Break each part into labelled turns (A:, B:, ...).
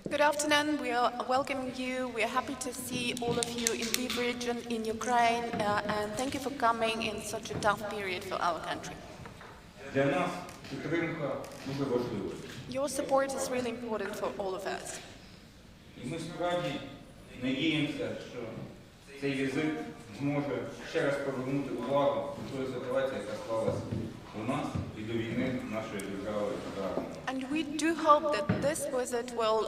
A: Good afternoon. We are welcoming you. We are happy to see all of you in Lviv region, in Ukraine, and thank you for coming in such a tough period for our country. Your support is really important for all of us.
B: Ми справді надіємося, що цей візит зможе ще раз привернути увагу до тої ситуації, яка склалася у нас і до війни нашої держави.
A: And we do hope that this visit will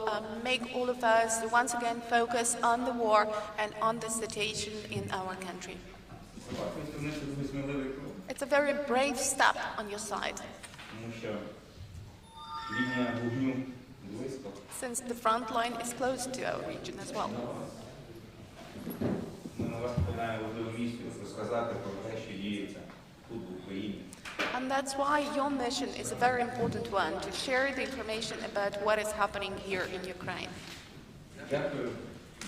A: make all of us once again focus on the war and on the situation in our country. It's a very brave step on your side.
B: Тому що лінія вогню близько.
A: Since the front line is close to our region as well.
B: Ми на вас покладаємо важливу місію розказати про те, що діється тут в Україні.
A: And that's why your mission is a very important one, to share the information about what is happening here in Ukraine.
B: Дякую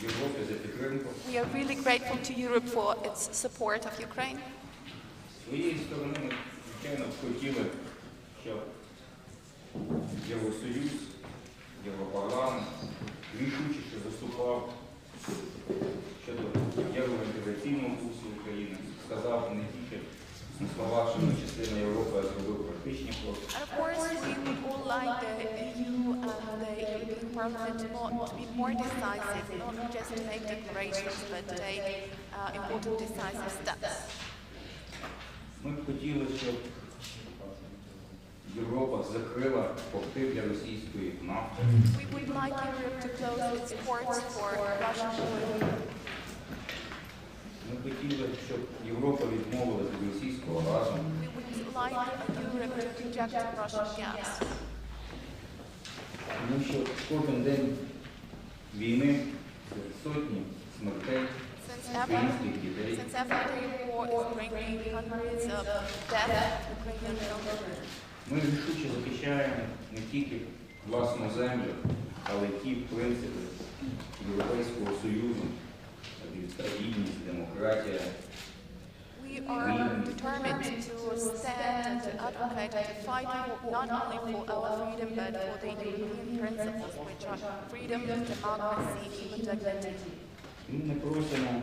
B: Європі за підтримку.
A: We are really grateful to Europe for its support of Ukraine.
B: З своєї сторони ми, звичайно, хотіли, щоб Євросоюз, Європарламент рішучіше заступав щодо євроінтеграційного курсу України, сказав не тільки на словах, що ми частина Європи, а зробив практичні кроки.
A: And of course, we would all like the EU and the European Parliament to be more decisive, not just to make declarations, but to take important decisive steps.
B: Ми б хотіли, щоб Європа закрила порти для російської нафти.
A: We would like Europe to close its ports for Russian oil.
B: Ми хотіли, щоб Європа відмовилася від російського газу.
A: We would like Europe to reject Russian gas.
B: Тому що кожен день війни сотні смертей українських дітей.
A: Since every day war is bringing hundreds of deaths to Ukrainian children.
B: Ми рішуче захищаємо не тільки власну землю, але й ті принципи Європейського Союзу, гідність, демократія.
A: We are determined to stand and to advocate and to fight not only for our freedom but for the European principles, which are freedom, democracy, human dignity.
B: Ми не просимо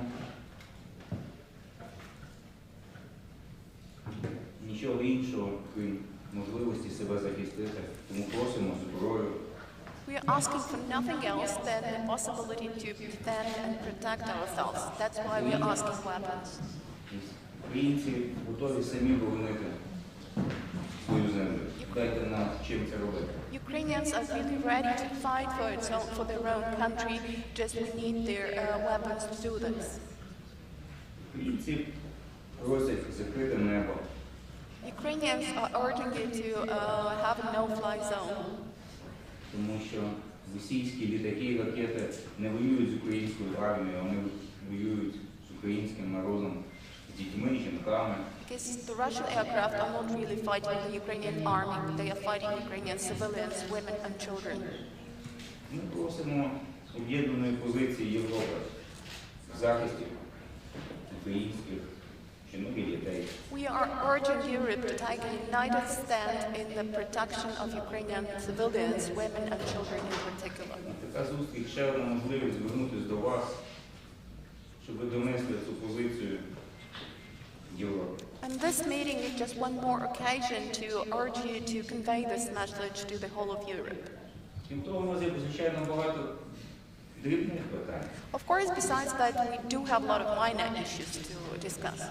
B: нічого іншого, крім можливості себе захистити, тому просимо зброю.
A: We are asking for nothing else than the possibility to defend and protect ourselves. That's why we are asking weapons.
B: Українці готові самі боронити свою землю. Дайте нам чим це робити.
A: Ukrainians are really ready to fight for their own country. Just we need their weapons to do this.
B: Українці просять закрити небо.
A: Ukrainians are urging you to have a no-fly zone.
B: Тому що російські літаки і ракети не воюють з українською армією, вони воюють з українським народом, з дітьми, жінками.
A: Because the Russian aircraft are not really fighting the Ukrainian army, they are fighting Ukrainian civilians, women and children.
B: Ми просимо об'єднаної позиції Європи в захисті українських жінок і дітей.
A: We are urging Europe to take a united stand in the protection of Ukrainian civilians, women and children in particular.
B: Така зустріч ще одна можливість звернутися до вас, щоб ви донесли цю позицію Європі.
A: And this meeting is just one more occasion to urge you to convey this message to the whole of Europe.
B: Крім того, у нас є, звичайно, багато дрібних питань.
A: Of course, besides that, we do have a lot of minor issues to discuss.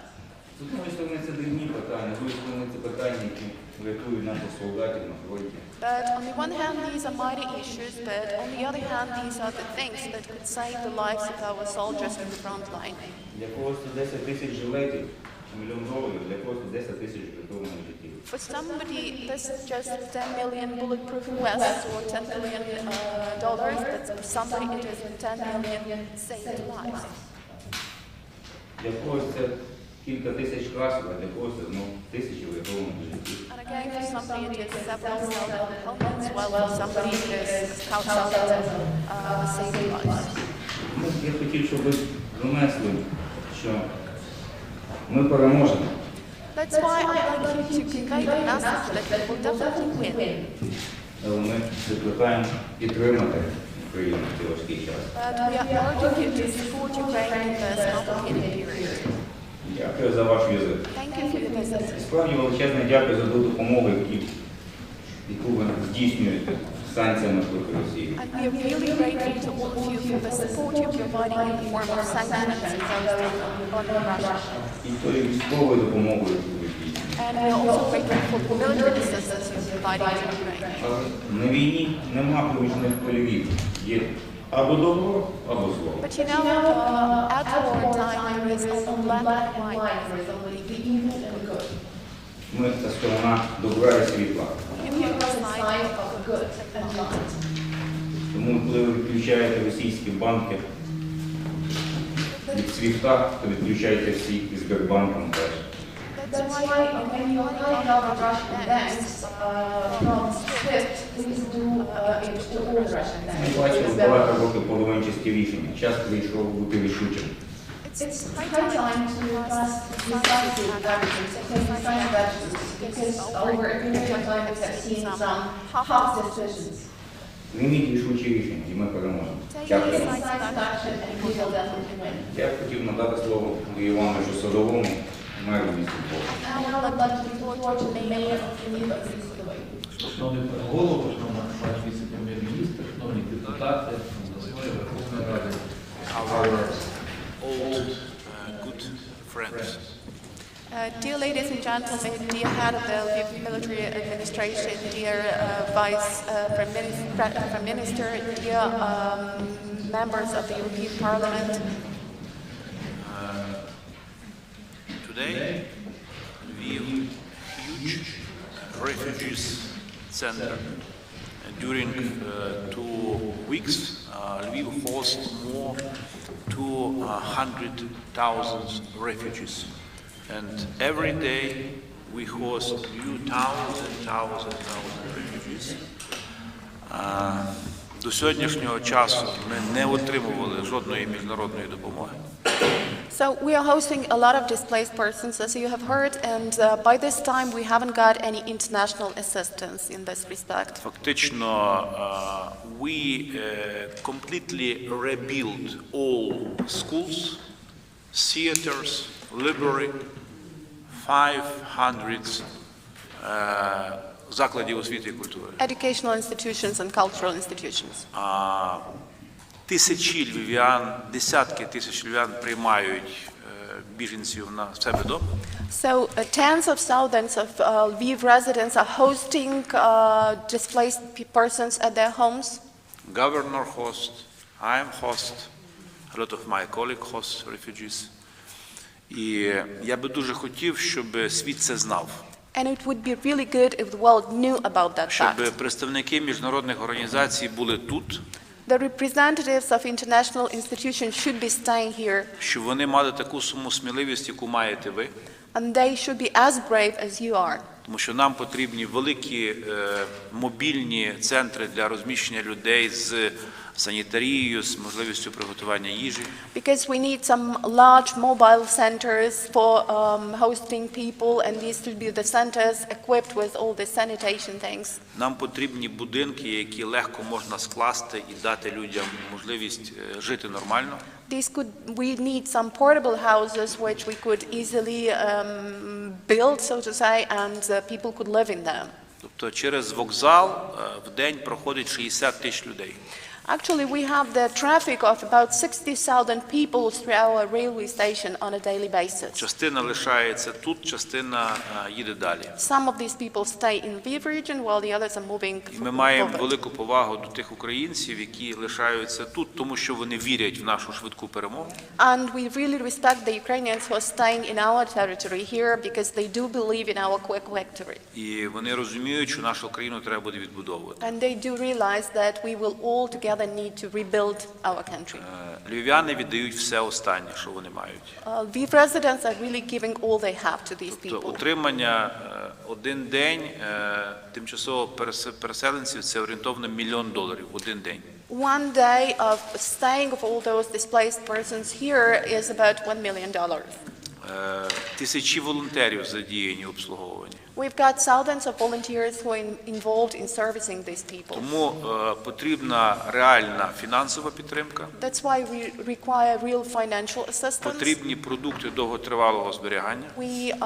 B: З однієї сторони це дрібні питання, з іншої сторони це питання, які рятують наших солдатів на фронті.
A: But on the one hand, these are minor issues, but on the other hand, these are the things that could save the lives of our soldiers in the front line.
B: Для когось це 10 тисяч жилетів, мільйон доларів, для когось це 10 тисяч рятованих життів.
A: For somebody, this is just 10 million bulletproof vests or $10 million dollars, but for somebody it is 10 million saved lives.
B: Для когось це кілька тисяч красок, а для когось це тисячі врятованих життів.
A: And again, for somebody it is several thousand helmets, while for somebody it is thousands saved lives.
B: Я хотів, щоб ви донесли, що ми переможемо.
A: That's why I like you to convey the message that we will definitely win.
B: Але ми закликаємо підтримати Україну в цей важкий час.
A: But we are urging you to support Ukraine in this complicated period.
B: Дякую за ваш візит.
A: Thank you for your visit.
B: Справді величезне дякую за ту допомогу, яку ви здійснюєте санкціями проти Росії.
A: And we are really grateful to all of you for the support you're providing in the form of sanctions imposed on Russia.
B: І тою військовою допомогою, яку ви здійснюєте.
A: And we are also grateful for the military assistance you're providing to Ukraine.
B: Але на війні нема проміжних полів. Є або добро, або зло.
A: But you know, at wartime there is only black and white. There is only the evil and the good.
B: Ми – це сторона добра і світла.
A: You are the side of good and light.
B: Тому, коли ви відключаєте російські банки від свіфта, то відключаєте всіх із Сбербанком теж.
A: That's why when you cut off Russian banks from SWIFT, please do it to all Russian
B: Ми
A: banks.
B: бачимо багато років половинчасті рішення. Час прийшов бути рішучим.
A: It's high time to pass decisive actions, take decisive actions, because over a period of time we have seen some half decisions.
B: Прийміть рішучі рішення, і ми переможемо. Дякую.
A: Decisive action and we will definitely win.
B: Я хотів надати слово Андрію Івановичу Садовому, меру міста Львова.
A: Now I'd like to report to the mayor of Lviv.
C: Шановний пане голово, шановна пані віце-прем'єр-міністр, шановні депутати, голови Верховної Ради,
D: our old good friends.
A: Dear ladies and gentlemen, dear head of the Lviv military administration, dear vice prime minister, dear members of the European Parliament.
D: Today, Lviv, huge refugees center. During 2 weeks, Lviv hosts more 200,000 refugees. And every day we host new thousand refugees. До сьогоднішнього часу ми не отримували жодної міжнародної допомоги.
A: So we are hosting a lot of displaced persons, as you have heard, and by this time we haven't got any international assistance in this respect.
D: Фактично, we completely rebuilt all schools, theaters, library, 500 закладів освіти і культури.
A: Educational institutions and cultural institutions.
D: Тисячі львів'ян, десятки тисяч львів'ян приймають біженців на себе вдома.
A: So tens of thousands of Lviv residents are hosting displaced persons at their homes.
D: Governor host, I am host, a lot of my colleagues host refugees. І я би дуже хотів, щоб світ це знав.
A: And it would be really good if the world knew about that
D: Щоб
A: fact.
D: представники міжнародних організацій були тут.
A: The representatives of international institutions should be staying here,
D: Щоб вони мали таку саму сміливість, яку маєте ви.
A: and they should be as brave as you are.
D: Тому що нам потрібні великі мобільні центри для розміщення людей з санітарією, з можливістю приготування їжі.
A: Because we need some large mobile centers for hosting people, and these should be the centers equipped with all the sanitation things.
D: Нам потрібні будинки, які легко можна скласти і дати людям можливість жити нормально.
A: We need some portable houses which we could easily build, so to say, and people could live in them.
D: Тобто через вокзал в день проходить 60 тисяч людей.
A: Actually, we have the traffic of about 60,000 people through our railway station on a daily basis.
D: Частина лишається тут, частина їде далі.
A: Some of these people stay in Lviv region, while the others are moving
D: І ми маємо
A: forward.
D: велику повагу до тих українців, які лишаються тут, тому що вони вірять в нашу швидку перемогу.
A: And we really respect the Ukrainians who are staying in our territory here because they do believe in our quick victory.
D: І вони розуміють, що нашу країну треба буде відбудовувати.
A: And they do realize that we will all together need to rebuild our country.
D: Львів'яни віддають все останнє, що вони мають.
A: Lviv residents are really giving all they have to these
D: Тобто
A: people.
D: утримання один день тимчасово переселенців – це орієнтовно $1 мільйон один день.
A: One day of staying of all those displaced persons here is about $1 million.
D: Тисячі волонтерів задіяні в обслуговуванні.
A: We've got thousands of volunteers who are involved in servicing these people.
D: Тому потрібна реальна фінансова підтримка.
A: That's why we require real financial assistance.
D: Потрібні продукти довготривалого зберігання.
A: We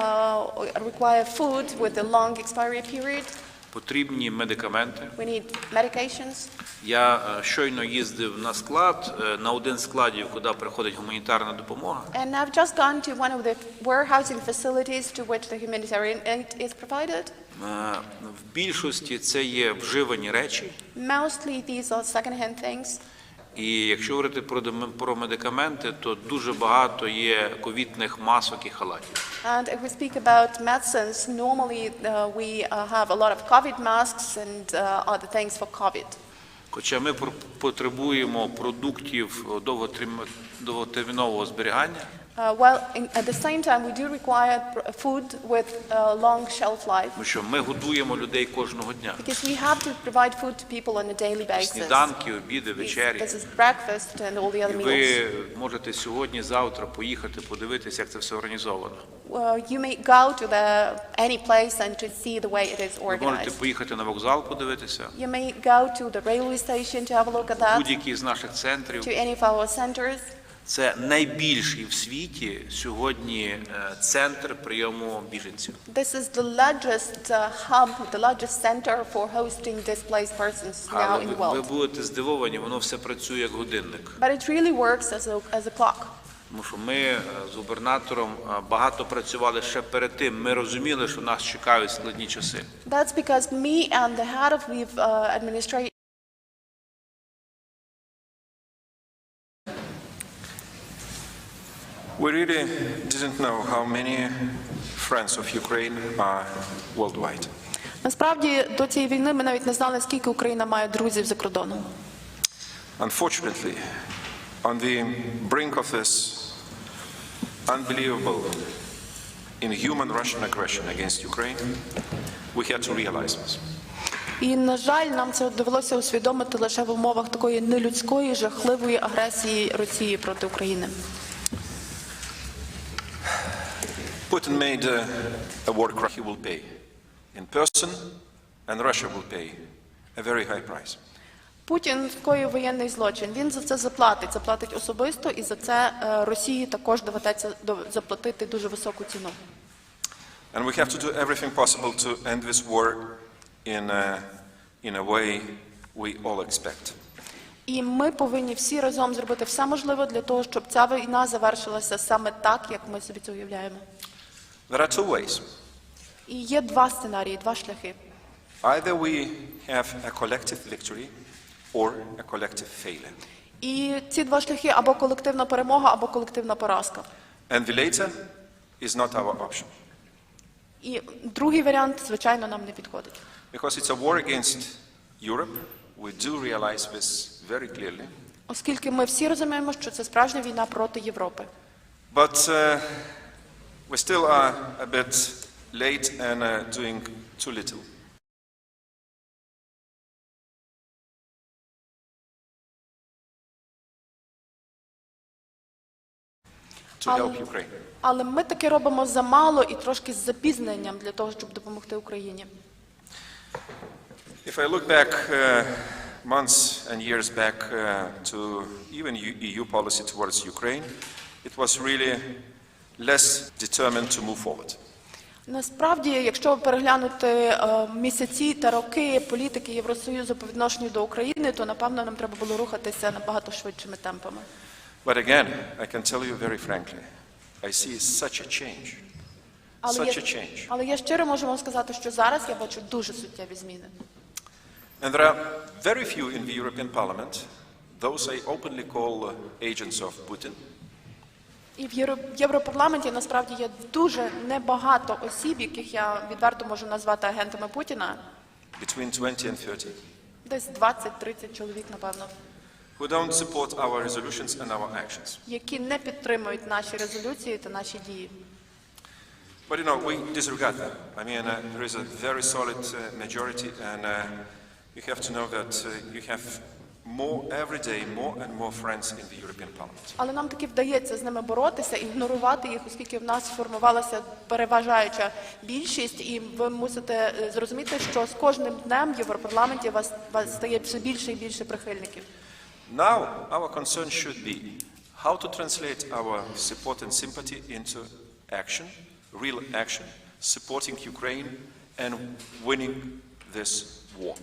A: require food with a long expiry period.
D: Потрібні медикаменти.
A: We need medications.
D: Я щойно їздив на склад, на один з складів, куди приходить гуманітарна допомога.
A: And I've just gone to one of the warehousing facilities to which the humanitarian aid is provided.
D: В більшості це є вживані речі.
A: Mostly these are second-hand things.
D: І якщо говорити про медикаменти, то дуже багато є ковідних масок і халатів.
A: And if we speak about medicines, normally we have a lot of COVID masks and other things for COVID.
D: Хоча ми потребуємо продуктів довготермінового зберігання.
A: While at the same time we do require food with a long shelf life.
D: Тому що ми годуємо людей кожного дня.
A: Because we have to provide food to people on a daily basis.
D: Сніданки, обіди, вечері.
A: This is breakfast and all the other meals.
D: Ви можете сьогодні, завтра поїхати, подивитися, як це все організовано.
A: You may go to any place and to see the way it is
D: Ви можете
A: organized.
D: поїхати на вокзал, подивитися.
A: You may go to the railway station to have a look at that.
D: Будь-який з наших центрів.
A: To any of our centers.
D: Це найбільший в світі сьогодні центр прийому біженців.
A: This is the largest hub, the largest center for hosting displaced persons now in the
D: Але ви
A: world.
D: будете здивовані, воно все працює як годинник.
A: But it really works as a clock.
D: Тому що ми з губернатором багато працювали ще перед тим. Ми розуміли, що нас чекають складні часи.
A: That's because me and the head of the administration
E: We really didn't know how many friends of Ukraine are worldwide.
A: Насправді до цієї війни ми навіть не знали, скільки Україна має друзів за кордоном.
E: Unfortunately, on the brink of this unbelievable, inhuman Russian aggression against Ukraine, we had to realize this.
A: І, на жаль, нам це довелося усвідомити лише в умовах такої нелюдської, жахливої агресії Росії проти України.
E: Putin made a war crime he will pay in person, and Russia will pay a very high price.
A: Путін скоїв воєнний злочин. Він за це заплатить особисто, і за це Росії також доведеться заплатити дуже високу ціну.
E: And we have to do everything possible to end this war in a way we all expect.
A: І ми повинні всі разом зробити все можливе для того, щоб ця війна завершилася саме так, як ми собі це уявляємо.
E: There are two ways.
A: І є два сценарії, два шляхи.
E: Either we have a collective victory or a collective failure.
A: І ці два шляхи або колективна перемога, або колективна поразка.
E: And the later is not our option.
A: І другий варіант, звичайно, нам не підходить.
E: Because it's a war against Europe, we do realize this very clearly.
A: Оскільки ми всі розуміємо, що це справжня війна проти Європи.
E: But we still are a bit late and doing too little. To help Ukraine.
A: Але ми таки робимо замало і трошки з запізненням для того, щоб допомогти Україні.
E: If I look back months and years back to even EU policy towards Ukraine, it was really less determined to move forward.
A: Насправді, якщо переглянути місяці та роки політики Євросоюзу по відношенню до України, то, напевно, нам треба було рухатися набагато швидшими темпами.
E: But again, I can tell you very frankly, I see such a change.
A: Але я щиро можу вам сказати, що зараз я бачу дуже суттєві зміни.
E: And there are very few in the European Parliament, those I openly call agents of Putin.
A: І в Європарламенті насправді є дуже небагато осіб, яких я відверто можу назвати агентами Путіна.
E: Between 20 and 30.
A: Десь 20-30 чоловік, напевно.
E: Who don't support our resolutions and our actions.
A: Які не підтримують наші резолюції та наші дії.
E: But you know, we disregard them. I mean, there is a very solid majority, and you have to know that you have every day, more and more friends in the European Parliament.
A: Але нам таки вдається з ними боротися, ігнорувати їх, оскільки в нас сформувалася переважаюча більшість, і ви мусите зрозуміти, що з кожним днем в Європарламенті вас стає все більше і більше прихильників.
E: Now, our concern should be how to translate our support and sympathy into action, real action, supporting Ukraine and winning this war.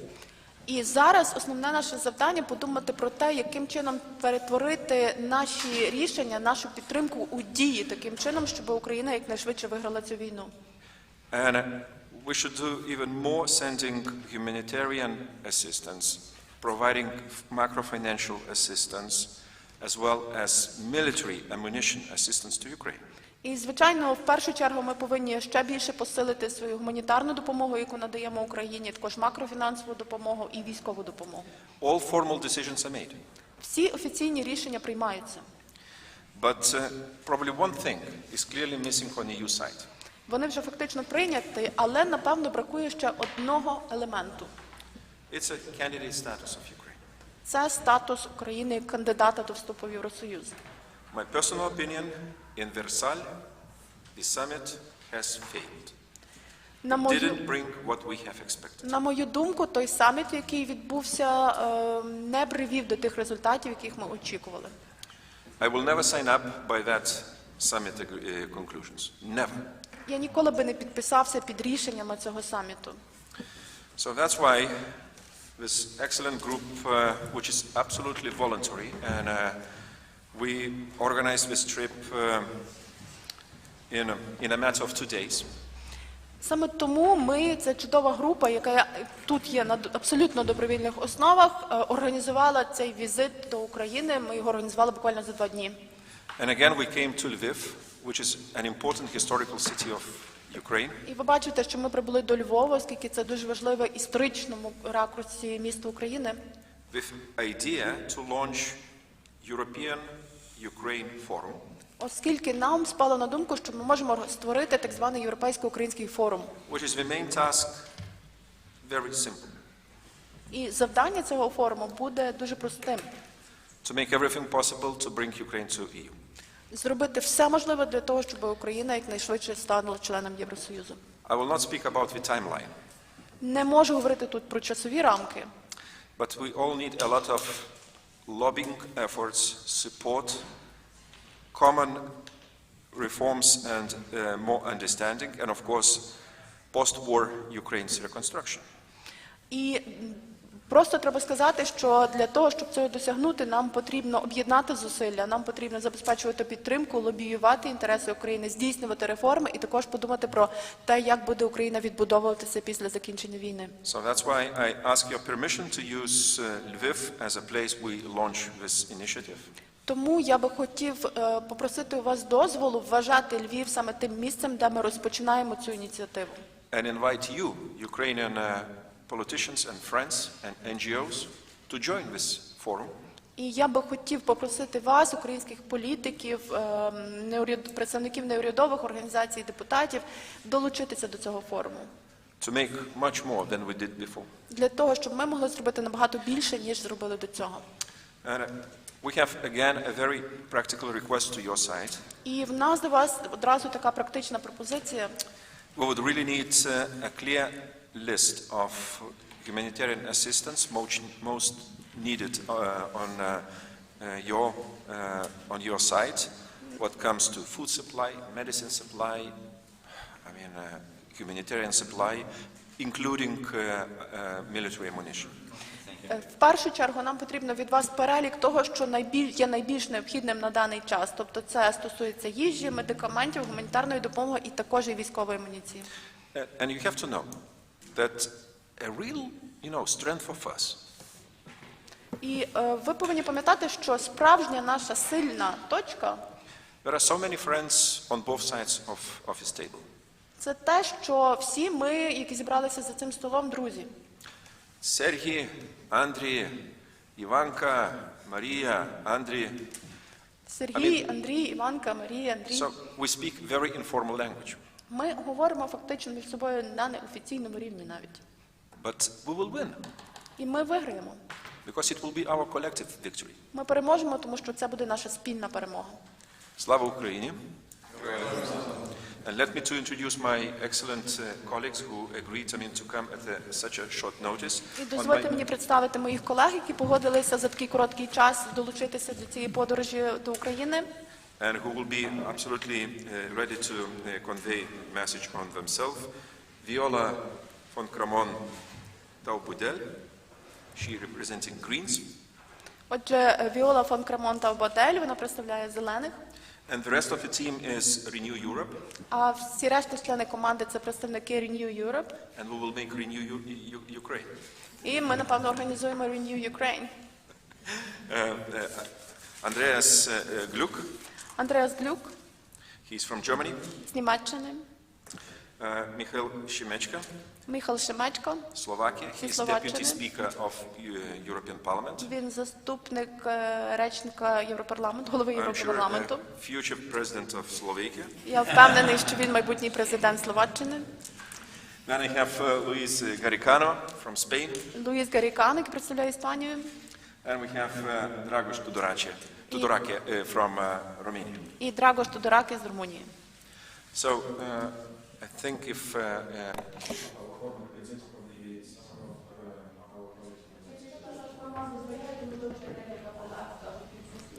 A: І зараз основне наше завдання – подумати про те, яким чином перетворити наші рішення, нашу підтримку у дії, таким чином, щоб Україна якнайшвидше виграла цю війну.
E: And we should do even more sending humanitarian assistance, providing macro-financial assistance, as well as military ammunition assistance to Ukraine.
A: І, звичайно, в першу чергу ми повинні ще більше посилити свою гуманітарну допомогу, яку надаємо Україні, також макрофінансову допомогу і військову допомогу.
E: All formal decisions are made.
A: Всі офіційні рішення приймаються.
E: But probably one thing is clearly missing on the EU side.
A: Вони вже фактично прийняті, але, напевно, бракує ще одного елементу.
E: It's a candidate status of Ukraine.
A: Це статус України як кандидата до вступу в Євросоюз.
E: My personal opinion, in Versailles, the summit has failed. Didn't bring what we have expected.
A: На мою думку, той саміт, який відбувся, не привів до тих результатів, яких ми очікували.
E: I will never sign up by that summit conclusions. Never.
A: Я ніколи би не підписався під рішеннями цього саміту.
E: So that's why this excellent group, which is absolutely voluntary, and we organized this trip in a matter of 2 days.
A: Саме тому ми, це чудова група, яка тут є на абсолютно добровільних основах, організувала цей візит до України. Ми його організували буквально за 2 дні.
E: And again we came to Lviv, which is an important historical city of Ukraine.
A: І ви бачите, що ми прибули до Львова, оскільки це дуже важливе історичному ракурсі місто України.
E: With idea to launch European Ukraine Forum.
A: Оскільки нам спало на думку, що ми можемо створити так званий європейсько-український форум.
E: Which is the main task, very simple.
A: І завдання цього форуму буде дуже простим.
E: To make everything possible to bring Ukraine to EU.
A: Зробити все можливе для того, щоб Україна якнайшвидше стала членом Євросоюзу.
E: I will not speak about the timeline.
A: Не можу говорити тут про часові рамки.
E: But we all need a lot of lobbying efforts, support, common reforms and more understanding, and of course, post-war Ukraine's reconstruction.
A: І просто треба сказати, що для того, щоб цього досягнути, нам потрібно об'єднати зусилля, нам потрібно забезпечувати підтримку, лобіювати інтереси України, здійснювати реформи і також подумати про те, як буде Україна відбудовуватися після закінчення війни.
E: So that's why I ask your permission to use Lviv as a place we launch this initiative.
A: Тому я би хотів попросити у вас дозволу вважати Львів саме тим місцем, де ми розпочинаємо цю ініціативу.
E: And invite you, Ukrainian politicians and friends and NGOs, to join this forum.
A: І я би хотів попросити вас, українських політиків, представників неурядових організацій, депутатів, долучитися до цього форуму.
E: To make much more than we did before.
A: Для того, щоб ми могли зробити набагато більше, ніж зробили до цього.
E: And we have again a very practical request to your side.
A: І в нас до вас одразу така практична пропозиція.
E: We would really need a clear list of humanitarian assistance most needed on your side. What comes to food supply, medicine supply, humanitarian supply, including military ammunition.
A: В першу чергу нам потрібно від вас перелік того, що є найбільш необхідним на даний час. Тобто це стосується їжі, медикаментів, гуманітарної допомоги і також і військової амуніції.
E: And you have to know that a real, strength of us.
A: І ви повинні пам'ятати, що справжня наша сильна точка –
E: There are so many friends on both sides of his table.
A: це те, що всі ми, які зібралися за цим столом, друзі.
E: Sergey, Andriy, Ivanka, Maria, Andriy.
A: Сергій, Андрій, Іванка, Марія, Андрій.
E: So we speak very informal language.
A: Ми говоримо фактично між собою на неофіційному рівні навіть.
E: But we will win.
A: І ми виграємо.
E: because it will be our collective victory.
A: Ми переможемо, тому що це буде наша спільна перемога.
E: Слава Україні! And let me to introduce my excellent colleagues who agreed to come at such a short notice.
A: І дозвольте мені представити моїх колег, які погодилися за такий короткий час долучитися до цієї подорожі до України.
E: And who will be absolutely ready to convey message on themselves. Viola von Kramon Taubudel, she representing Greens.
A: Отже, Віола фон Крамон Таубодель, вона представляє зелених.
E: And the rest of the team is Renew Europe.
A: А всі решта члени команди це представники Renew Europe.
E: And we will make Renew Ukraine.
A: І ми, напевно, організуємо Renew Ukraine.
E: Andreas Gluck.
A: Андреас Глюк
E: He's from Germany.
A: з Німеччини.
E: Michal Šimečka,
A: Міхал Шемечко.
E: Slovakia. He's
A: Словаччини.
E: Deputy Speaker of European Parliament.
A: Він заступник речника Європарламенту, голови
E: I'm sure
A: Європарламенту.
E: future president of Slovakia.
A: Я впевнений, що він майбутній президент Словаччини.
E: Then I have Luis Garicano from Spain.
A: Луїс Гарікан, який представляє Іспанію.
E: And we have Dragoș Tudorake from Romania.
A: І Драгош Тодораки з Румунії.
E: So I think if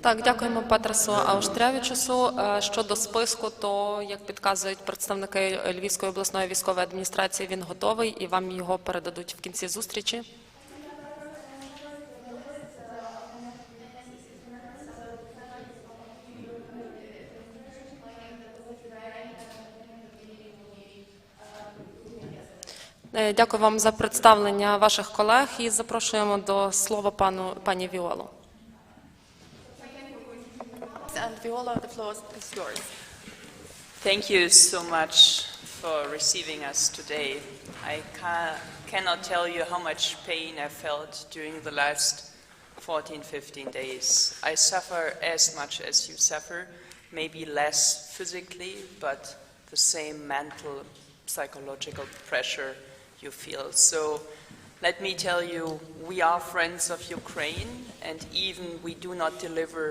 F: Так, дякуємо Петрасу Ауштрявічусу. Щодо списку, то, як підказують представники Львівської обласної військової адміністрації, він готовий і вам його передадуть в кінці зустрічі. Дякую вам за представлення ваших колег і запрошуємо до слова пані Віолу.
A: And Viola, the floor is yours.
G: Thank you so much for receiving us today. I cannot tell you how much pain I felt during the last 14-15 days. I suffer as much as you suffer, maybe less physically, but the same mental, psychological pressure you feel. So let me tell you, we are friends of Ukraine, and even we do not deliver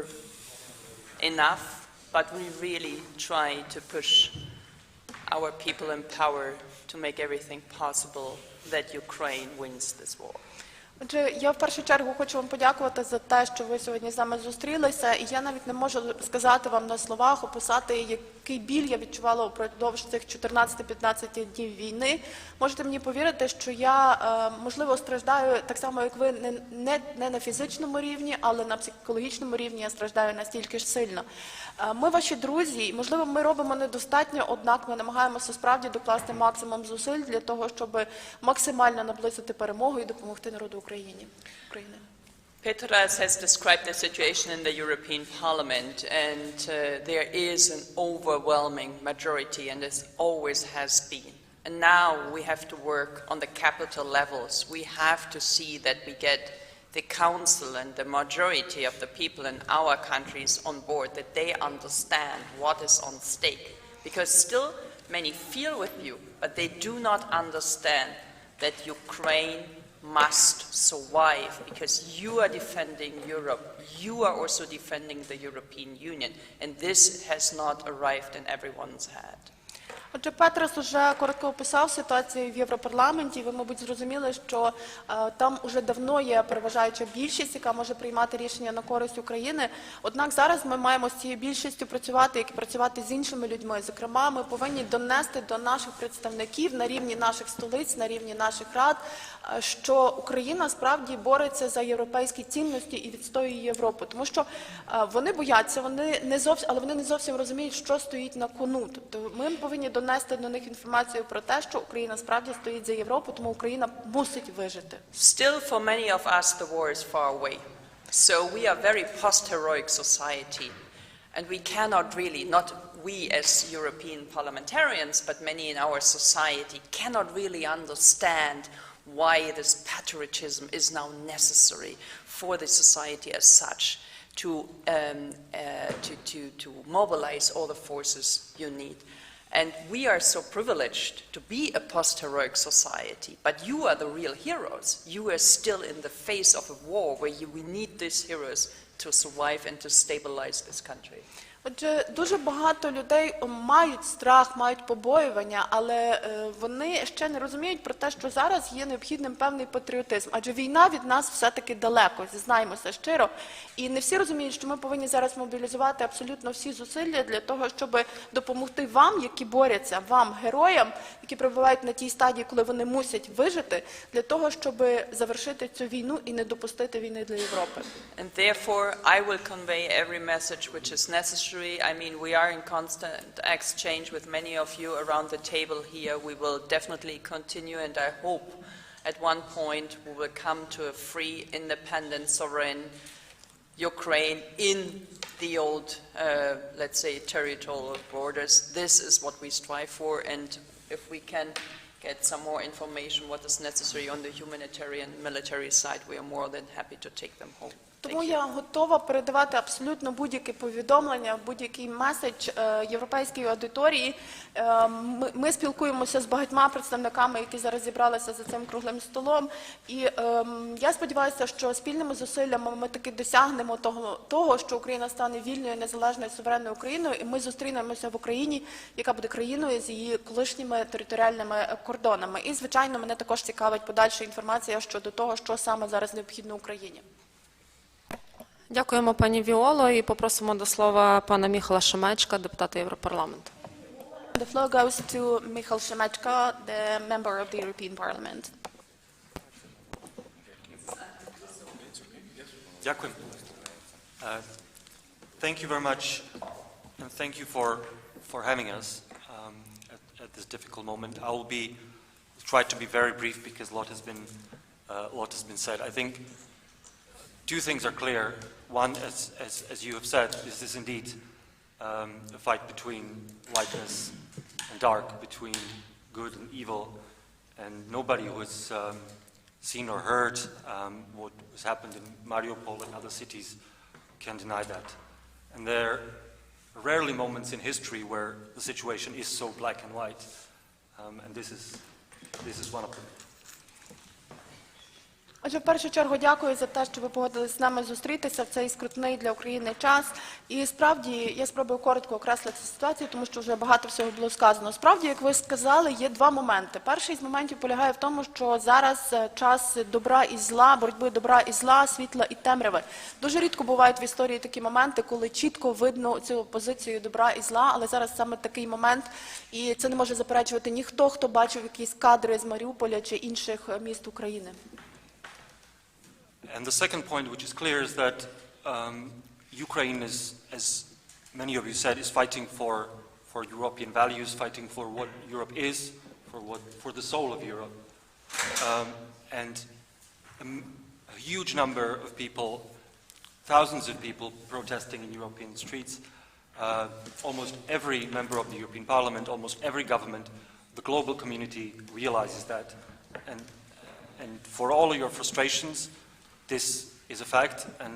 G: enough, but we really try to push our people in power to make everything possible that Ukraine wins this war.
A: Отже, я в першу чергу хочу вам подякувати за те, що ви сьогодні з нами зустрілися, і я навіть не можу сказати вам на словах, описати, який біль я відчувала упродовж цих 14-15 днів війни. Можете мені повірити, що я, можливо, страждаю так само, як ви, не на фізичному рівні, але на психологічному рівні я страждаю настільки ж сильно. Ми ваші друзі, і, можливо, ми робимо недостатньо, однак ми намагаємося справді докласти максимум зусиль для того, щоб максимально наблизити перемогу і допомогти народу України.
G: Petras has described the situation in the European Parliament, and there is an overwhelming majority, and this always has been. And now we have to work on the capital levels. We have to see that we get the council and the majority of the people in our countries on board, that they understand what is on stake. Because still many feel with you, but they do not understand that Ukraine must survive, because you are defending Europe, you are also defending the European Union, and this has not arrived in everyone's head.
A: Отже, Петрас уже коротко описав ситуацію в Європарламенті. Ви, мабуть, зрозуміли, що там уже давно є переважаюча більшість, яка може приймати рішення на користь України. Однак зараз ми маємо з цією більшістю працювати, як і працювати з іншими людьми. Зокрема, ми повинні донести до наших представників на рівні наших столиць, на рівні наших рад, що Україна справді бореться за європейські цінності і відстоює Європу. Тому що вони бояться, але вони не зовсім розуміють, що стоїть на кону. Тобто ми повинні донести до них інформацію про те, що Україна справді стоїть за Європу, тому Україна мусить вижити.
G: Still, for many of us, the war is far away. So we are very post-heroic society, and we cannot really, not we as European parliamentarians, but many in our society cannot really understand why this patriotism is now necessary for the society as such to mobilize all the forces you need. And we are so privileged to be a post-heroic society, but you are the real heroes. You are still in the face of a war where we need these heroes to survive and to stabilize this country.
A: Отже, дуже багато людей мають страх, мають побоювання, але вони ще не розуміють про те, що зараз є необхідним певний патріотизм. Адже війна від нас все-таки далеко, зізнаємося щиро. І не всі розуміють, що ми повинні зараз мобілізувати абсолютно всі зусилля для того, щоб допомогти вам, які борються, вам, героям, які перебувають на тій стадії, коли вони мусять вижити, для того, щоб завершити цю війну і не допустити війни для Європи.
G: And therefore, I will convey every message which is necessary. I mean, we are in constant exchange with many of you around the table here. We will definitely continue, and I hope at one point we will come to a free, independent, sovereign Ukraine in the old, let's say, territorial borders. This is what we strive for, and if we can get some more information what is necessary on the humanitarian military side, we are more than happy to take them home.
A: Тому я готова передавати абсолютно будь-яке повідомлення, будь-який меседж європейській аудиторії. Ми спілкуємося з багатьма представниками, які зараз зібралися за цим круглим столом. І я сподіваюся, що спільними зусиллями ми таки досягнемо того, що Україна стане вільною, незалежною, суверенною Україною, і ми зустрінемося в Україні, яка буде країною з її колишніми територіальними кордонами. І, звичайно, мене також цікавить подальша інформація щодо того, що саме зараз необхідно Україні.
F: Дякуємо, пані Віоло, і попросимо до слова пана Міхала Шемечка, депутата Європарламенту.
A: The floor goes to Michal Šimečka, the member of the European Parliament.
H: Дякую. Thank you very much, and thank you for having us at this difficult moment. I will try to be very brief because a lot has been said. I think two things are clear. One, as you have said, this is indeed a fight between lightness and dark, between good and evil, and nobody who has seen or heard what has happened in Mariupol and other cities can deny that. And there are rarely moments in history where the situation is so black and white, and this is one of them.
A: Отже, в першу чергу дякую за те, що ви погодились з нами зустрітися в цей скрутний для України час. І справді, я спробую коротко окреслити ситуацію, тому що вже багато всього було сказано. Справді, як ви сказали, є два моменти. Перший з моментів полягає в тому, що зараз час добра і зла, боротьби добра і зла, світла і темряви. Дуже рідко бувають в історії такі моменти, коли чітко видно цю позицію добра і зла, але зараз саме такий момент, і це не може заперечувати ніхто, хто бачив якісь кадри з Маріуполя чи інших міст України.
H: And the second point, which is clear, is that Ukraine is, as many of you said, is fighting for European values, fighting for what Europe is, for the soul of Europe. And a huge number of people, thousands of people protesting in European streets, almost every member of the European Parliament, almost every government, the global community realizes that. And for all of your frustrations, this is a fact, and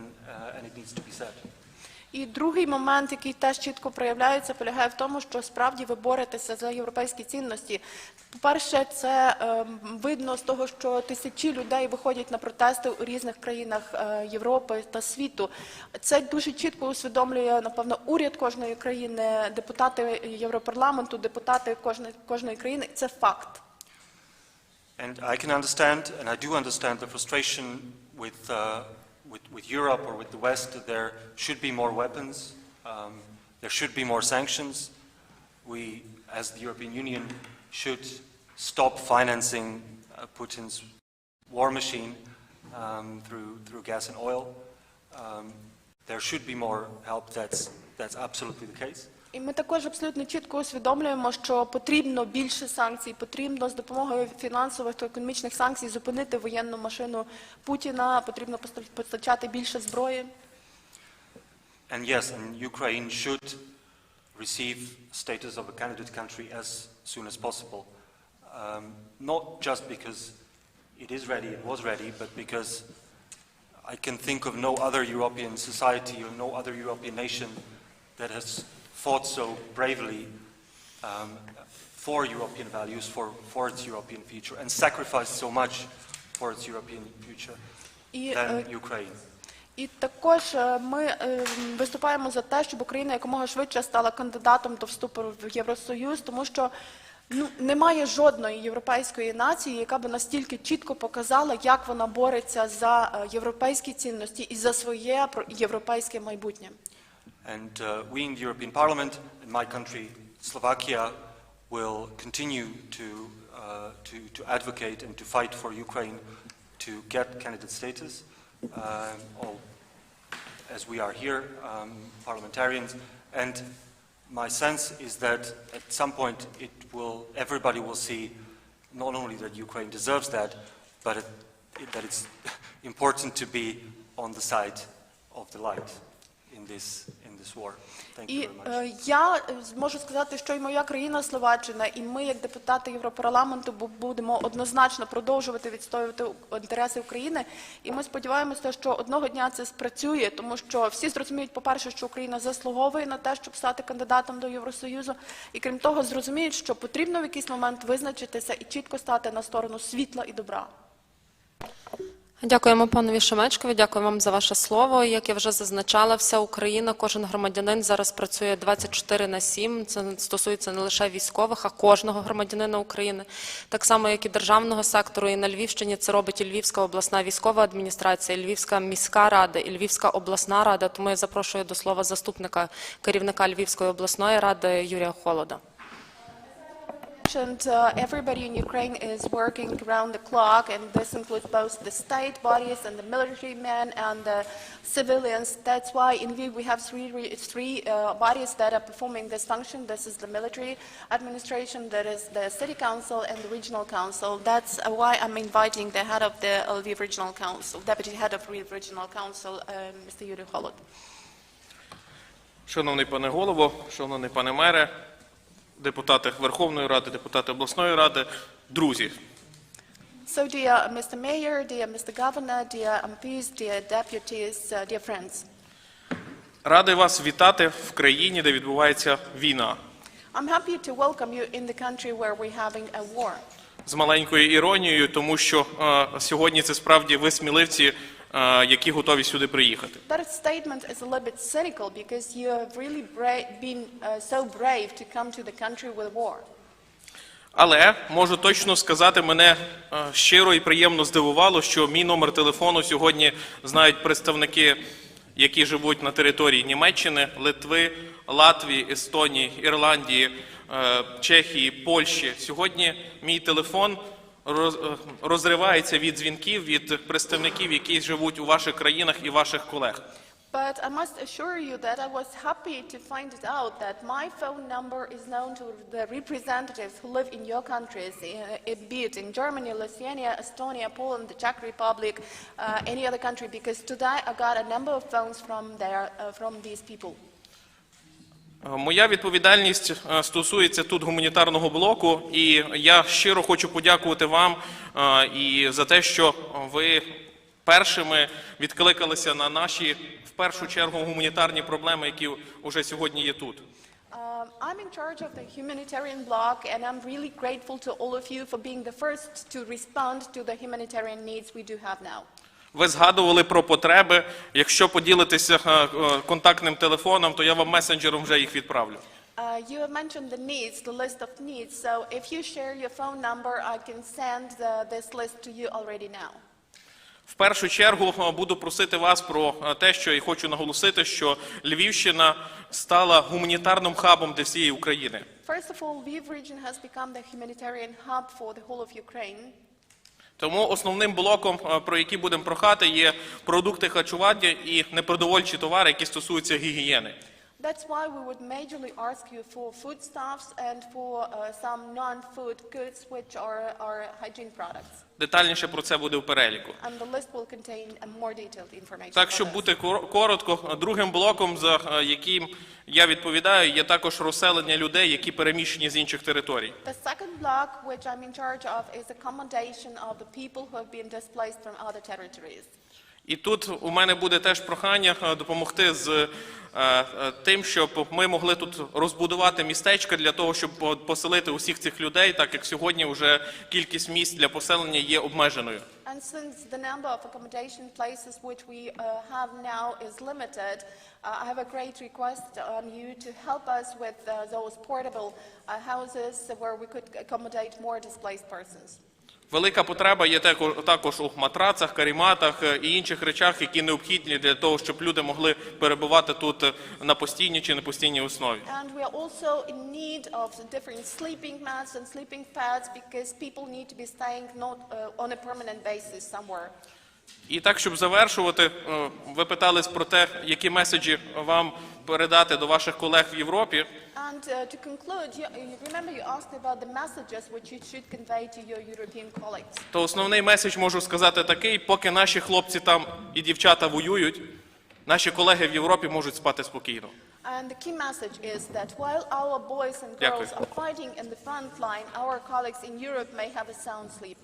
H: it needs to be said.
A: І другий момент, який теж чітко проявляється, полягає в тому, що справді ви боретеся за європейські цінності. По-перше, це видно з того, що тисячі людей виходять на протести у різних країнах Європи та світу. Це дуже чітко усвідомлює, напевно, уряд кожної країни, депутати Європарламенту, депутати кожної країни. Це факт.
H: And I can understand, and I do understand the frustration with Europe or with the West, that there should be more weapons, there should be more sanctions. We, as the European Union, should stop financing Putin's war machine through gas and oil. There should be more help. That's absolutely the case.
A: І ми також абсолютно чітко усвідомлюємо, що потрібно більше санкцій, потрібно з допомогою фінансових та економічних санкцій зупинити воєнну машину Путіна, потрібно постачати більше зброї.
H: And yes, and Ukraine should receive status of a candidate country as soon as possible. Not just because it is ready, it was ready, but because I can think of no other European society or no other European nation that has fought so bravely for European values, for its European future, and sacrificed so much for its European future than Ukraine.
A: І також ми виступаємо за те, щоб Україна якомога швидше стала кандидатом до вступу в Євросоюз, тому що немає жодної європейської нації, яка б настільки чітко показала, як вона бореться за європейські цінності і за своє європейське майбутнє.
H: And we in the European Parliament, in my country, Slovakia, will continue to advocate and to fight for Ukraine to get candidate status, as we are here, parliamentarians. And my sense is that at some point everybody will see not only that Ukraine deserves that, but that it's important to be on the side of the light in this war. Thank you very much.
A: Я можу сказати, що і моя країна Словаччина, і ми, як депутати Європарламенту, будемо однозначно продовжувати відстоювати інтереси України. І ми сподіваємося, що одного дня це спрацює, тому що всі зрозуміють, по-перше, що Україна заслуговує на те, щоб стати кандидатом до Євросоюзу. І крім того, зрозуміють, що потрібно в якийсь момент визначитися і чітко стати на сторону світла і добра.
F: Дякуємо панові Шемечкові, дякую вам за ваше слово. Як я вже зазначала, вся Україна, кожен громадянин зараз працює 24/7. Це стосується не лише військових, а кожного громадянина України. Так само, як і державного сектору, і на Львівщині це робить і Львівська обласна військова адміністрація, і Львівська міська рада, і Львівська обласна рада. Тому я запрошую до слова заступника керівника Львівської обласної ради Юрія Холода.
A: Everybody in Ukraine is working around the clock, and this includes both the state bodies and the military men and the civilians. That's why in Lviv we have three bodies that are performing this function. This is the military administration, that is the city council, and the regional council. That's why I'm inviting the head of the Lviv Regional Council, deputy head of Lviv Regional Council, Mr. Yuri Holod.
I: Шановний пане голово, шановний пане мере, депутати Верховної Ради, депутати обласної ради, друзі.
A: So dear Mr. Mayor, dear Mr. Governor, dear MPs, dear deputies, dear friends.
I: Радий вас вітати в країні, де відбувається війна.
A: I'm happy to welcome you in the country where we're having a war.
I: З маленькою іронією, тому що сьогодні це справді ви сміливці, які готові сюди приїхати.
A: That statement is a little bit cynical because you have really been so brave to come to the country with war.
I: Але можу точно сказати, мене щиро і приємно здивувало, що мій номер телефону сьогодні знають представники, які живуть на території Німеччини, Литви, Латвії, Естонії, Ірландії, Чехії, Польщі. Сьогодні мій телефон розривається від дзвінків від представників, які живуть у ваших країнах і ваших колег.
A: But I must assure you that I was happy to find it out that my phone number is known to the representatives who live in your countries, be it in Germany, Lithuania, Estonia, Poland, the Czech Republic, any other country, because today I got a number of phones from these people.
I: Моя відповідальність стосується тут гуманітарного блоку, і я щиро хочу подякувати вам і за те, що ви першими відкликалися на наші, в першу чергу, гуманітарні проблеми, які вже сьогодні є тут.
A: I'm in charge of the humanitarian block, and I'm really grateful to all of you for being the first to respond to the humanitarian needs we do have now.
I: Ви згадували про потреби. Якщо поділитеся контактним телефоном, то я вам месенджером вже їх відправлю.
A: You have mentioned the needs, the list of needs. So if you share your phone number, I can send this list to you already now.
I: В першу чергу буду просити вас про те, що і хочу наголосити, що Львівщина стала гуманітарним хабом для всієї України.
A: First of all, Lviv region has become the humanitarian hub for the whole of Ukraine.
I: Тому основним блоком, про який будемо прохати, є продукти харчування і непродовольчі товари, які стосуються гігієни.
A: That's why we would majorly ask you for foodstuffs and for some non-food goods, which are hygiene products.
I: Детальніше про це буде в переліку.
A: And the list will contain more detailed information.
I: Так, щоб бути коротко, другим блоком, за яким я відповідаю, є також розселення людей, які переміщені з інших територій.
A: The second block, which I'm in charge of, is accommodation of the people who have been displaced from other territories.
I: І тут у мене буде теж прохання допомогти з тим, щоб ми могли тут розбудувати містечка для того, щоб поселити усіх цих людей, так як сьогодні вже кількість місць для поселення є обмеженою.
A: And since the number of accommodation places which we have now is limited, I have a great request on you to help us with those portable houses where we could accommodate more displaced persons.
I: Велика потреба є також у матрацах, каріматах і інших речах, які необхідні для того, щоб люди могли перебувати тут на постійній чи непостійній основі.
A: And we are also in need of different sleeping mats and sleeping pads because people need to be staying not on a permanent basis somewhere.
I: І так, щоб завершувати, ви питались про те, які меседжі вам передати до ваших колег в Європі.
A: And to conclude, you remember you asked about the messages which you should convey to your European colleagues.
I: То основний меседж можу сказати такий: поки наші хлопці там і дівчата воюють, наші колеги в Європі можуть спати спокійно.
A: And the key message is that while our boys and girls are fighting in the front line, our colleagues in Europe may have a sound sleep.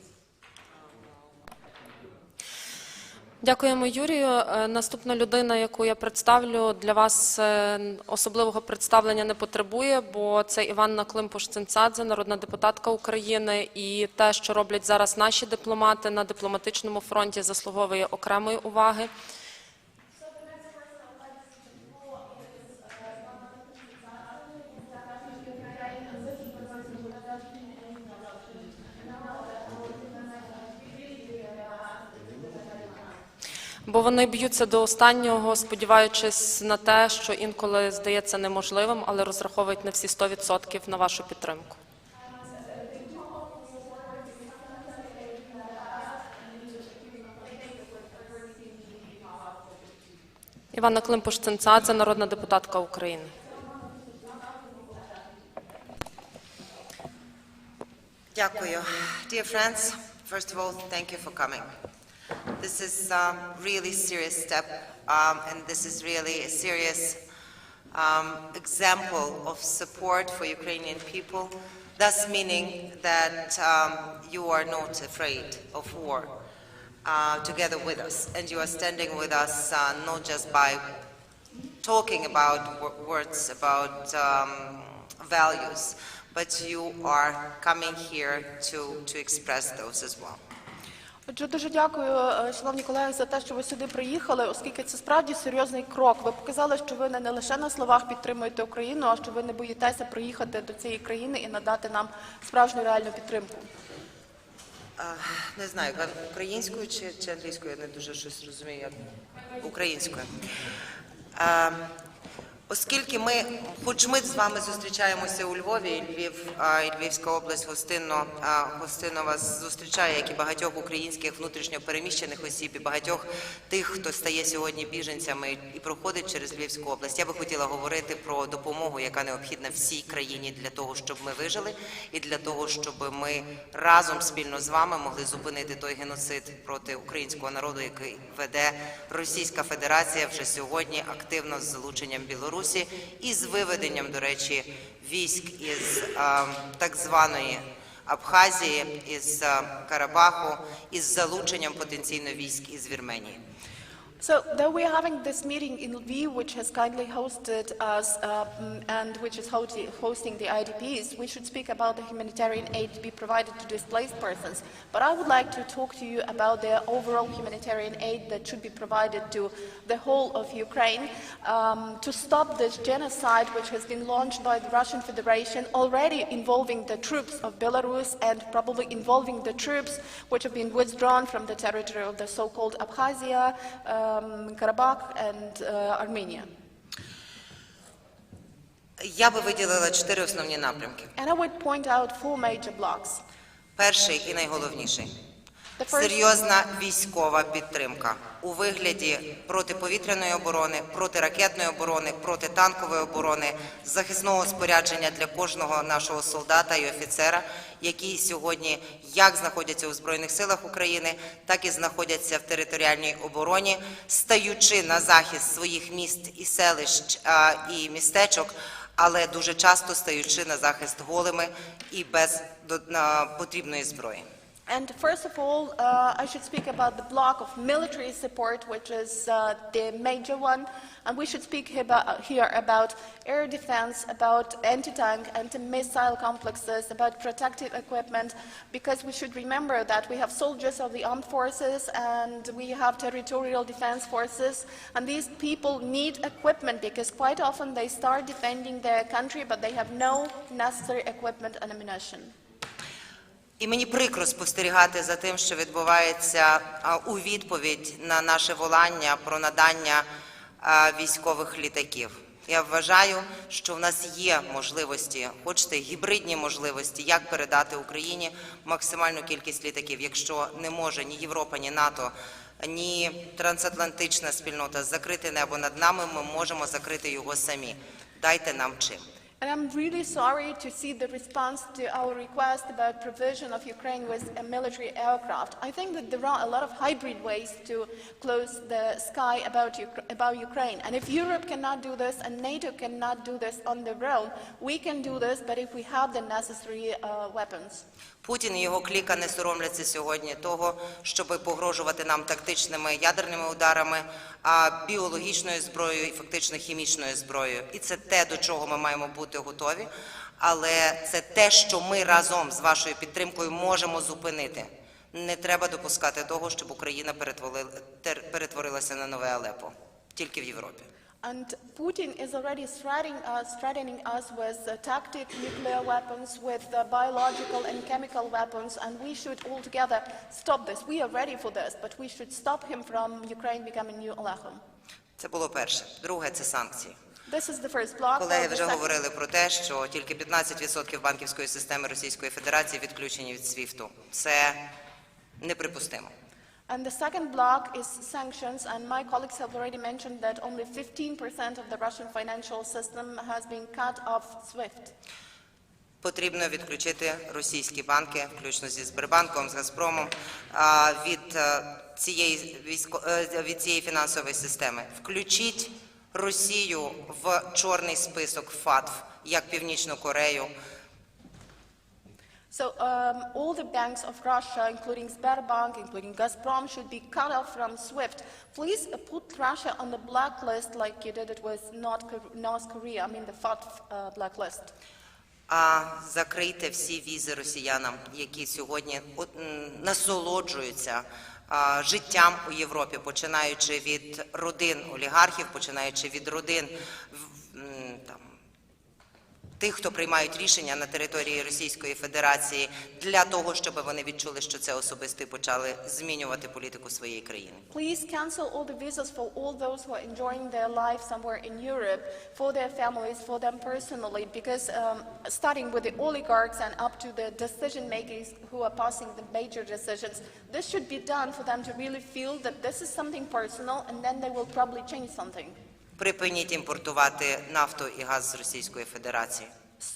F: Дякуємо, Юрію. Наступна людина, яку я представлю, для вас особливого представлення не потребує, бо це Іванна Климпуш-Цинцадзе, народна депутатка України, і те, що роблять зараз наші дипломати на дипломатичному фронті, заслуговує окремої уваги. Бо вони б'ються до останнього, сподіваючись на те, що інколи здається неможливим, але розраховують на всі 100% на вашу підтримку. Іванна Климпуш-Цинцадзе, народна депутатка України.
J: Дякую. Dear friends, first of all, thank you for coming. This is a really serious step, and this is really a serious example of support for Ukrainian people, thus meaning that you are not afraid of war together with us, and you are standing with us not just by talking about words, about values, but you are coming here to express those as well.
A: Отже, дуже дякую, шановні колеги, за те, що ви сюди приїхали, оскільки це справді серйозний крок. Ви показали, що ви не лише на словах підтримуєте Україну, а що ви не боїтеся приїхати до цієї країни і надати нам справжню реальну підтримку.
J: Не знаю, українською чи англійською, я не дуже щось розумію, як українською. Оскільки хоч ми з вами зустрічаємося у Львові, і Львівська область гостинно вас зустрічає, як і багатьох українських внутрішньопереміщених осіб, і багатьох тих, хто стає сьогодні біженцями і проходить через Львівську область. Я би хотіла говорити про допомогу, яка необхідна всій країні для того, щоб ми вижили, і для того, щоб ми разом спільно з вами могли зупинити той геноцид проти українського народу, який веде Російська Федерація вже сьогодні активно з залученням Білорусі і з виведенням, до речі, військ із так званої Абхазії, із Карабаху, із залученням потенційно військ із Вірменії.
A: So, though we are having this meeting in Lviv, which has kindly hosted us and which is hosting the IDPs, we should speak about the humanitarian aid to be provided to displaced persons. But I would like to talk to you about the overall humanitarian aid that should be provided to the whole of Ukraine to stop this genocide which has been launched by the Russian Federation, already involving the troops of Belarus and probably involving the troops which have been withdrawn from the territory of the so-called Abkhazia, Karabakh and Armenia.
J: Я би виділила 4 основні напрямки.
A: And I would point out 4 major blocks.
J: Перший і найголовніший – серйозна військова підтримка у вигляді протиповітряної оборони, протиракетної оборони, протитанкової оборони, захисного спорядження для кожного нашого солдата і офіцера, які сьогодні як знаходяться у Збройних силах України, так і знаходяться в територіальній обороні, стаючи на захист своїх міст і селищ і містечок, але дуже часто стаючи на захист голими і без потрібної зброї.
A: And first of all, I should speak about the block of military support, which is the major one. And we should speak here about air defense, about anti-tank, anti-missile complexes, about protective equipment, because we should remember that we have soldiers of the armed forces and we have territorial defense forces. And these people need equipment because quite often they start defending their country, but they have no necessary equipment and ammunition.
J: І мені прикро спостерігати за тим, що відбувається у відповідь на наше волання про надання військових літаків. Я вважаю, що в нас є можливості, хочете гібридні можливості, як передати Україні максимальну кількість літаків. Якщо не може ні Європа, ні НАТО, ні трансатлантична спільнота закрити небо над нами, ми можемо закрити його самі. Дайте нам чим.
A: And I'm really sorry to see the response to our request about provision of Ukraine with a military aircraft. I think that there are a lot of hybrid ways to close the sky about Ukraine. And if Europe cannot do this and NATO cannot do this on their own, we can do this, but if we have the necessary weapons.
J: Путін і його кліка не соромляться сьогодні того, щоб погрожувати нам тактичними ядерними ударами, біологічною зброєю і фактично хімічною зброєю. І це те, до чого ми маємо бути готові, але це те, що ми разом з вашою підтримкою можемо зупинити. Не треба допускати того, щоб Україна перетворилася на нове Алеппо, тільки в Європі.
A: And Putin is already threatening us with tactic nuclear weapons, with biological and chemical weapons, and we should altogether stop this. We are ready for this, but we should stop him from Ukraine becoming new Aleppo.
J: Це було перше. Друге – це санкції.
A: This is the first block.
J: Колеги вже говорили про те, що тільки 15% банківської системи Російської Федерації відключені від СВІФТу. Це неприпустимо.
A: And the second block is sanctions, and my colleagues have already mentioned that only 15% of the Russian financial system has been cut off SWIFT.
J: Потрібно відключити російські банки, включно зі Сбербанком, з Газпромом, від цієї фінансової системи. Включіть Росію в чорний список ФАТФ, як Північну Корею.
A: So all the banks of Russia, including Sberbank, including Gazprom, should be cut off from SWIFT. Please put Russia on the blacklist like you did it with North Korea, I mean the FATF blacklist.
J: Закрийте всі візи росіянам, які сьогодні насолоджуються життям у Європі, починаючи від родин олігархів, починаючи від родин тих, хто приймають рішення на території Російської Федерації, для того, щоб вони відчули, що це особисто і почали змінювати політику своєї країни.
A: Please cancel all the visas for all those who are enjoying their life somewhere in Europe, for their families, for them personally, because starting with the oligarchs and up to the decision makers who are passing the major decisions, this should be done for them to really feel that this is something personal, and then they will probably change something.
J: Припиніть імпортувати нафту і газ з Російської Федерації.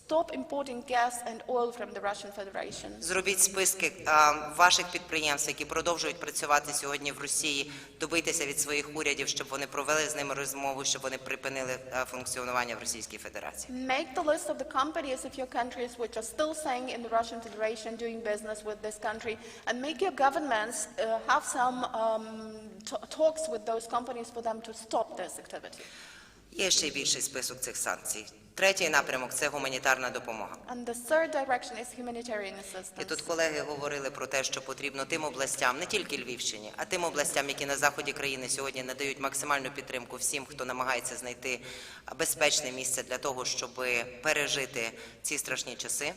A: Stop importing gas and oil from the Russian Federation.
J: Зробіть списки ваших підприємств, які продовжують працювати сьогодні в Росії, добитися від своїх урядів, щоб вони провели з ними розмову, щоб вони припинили функціонування в Російській Федерації.
A: Make the list of the companies of your countries which are still staying in the Russian Federation doing business with this country, and make your governments have some talks with those companies for them to stop this activity.
J: Є ще більший список цих санкцій. Третій напрямок – це гуманітарна допомога.
A: And the third direction is humanitarian assistance.
J: І тут колеги говорили про те, що потрібно тим областям, не тільки Львівщині, а тим областям, які на заході країни сьогодні надають максимальну підтримку всім, хто намагається знайти безпечне місце для того, щоб пережити ці страшні часи.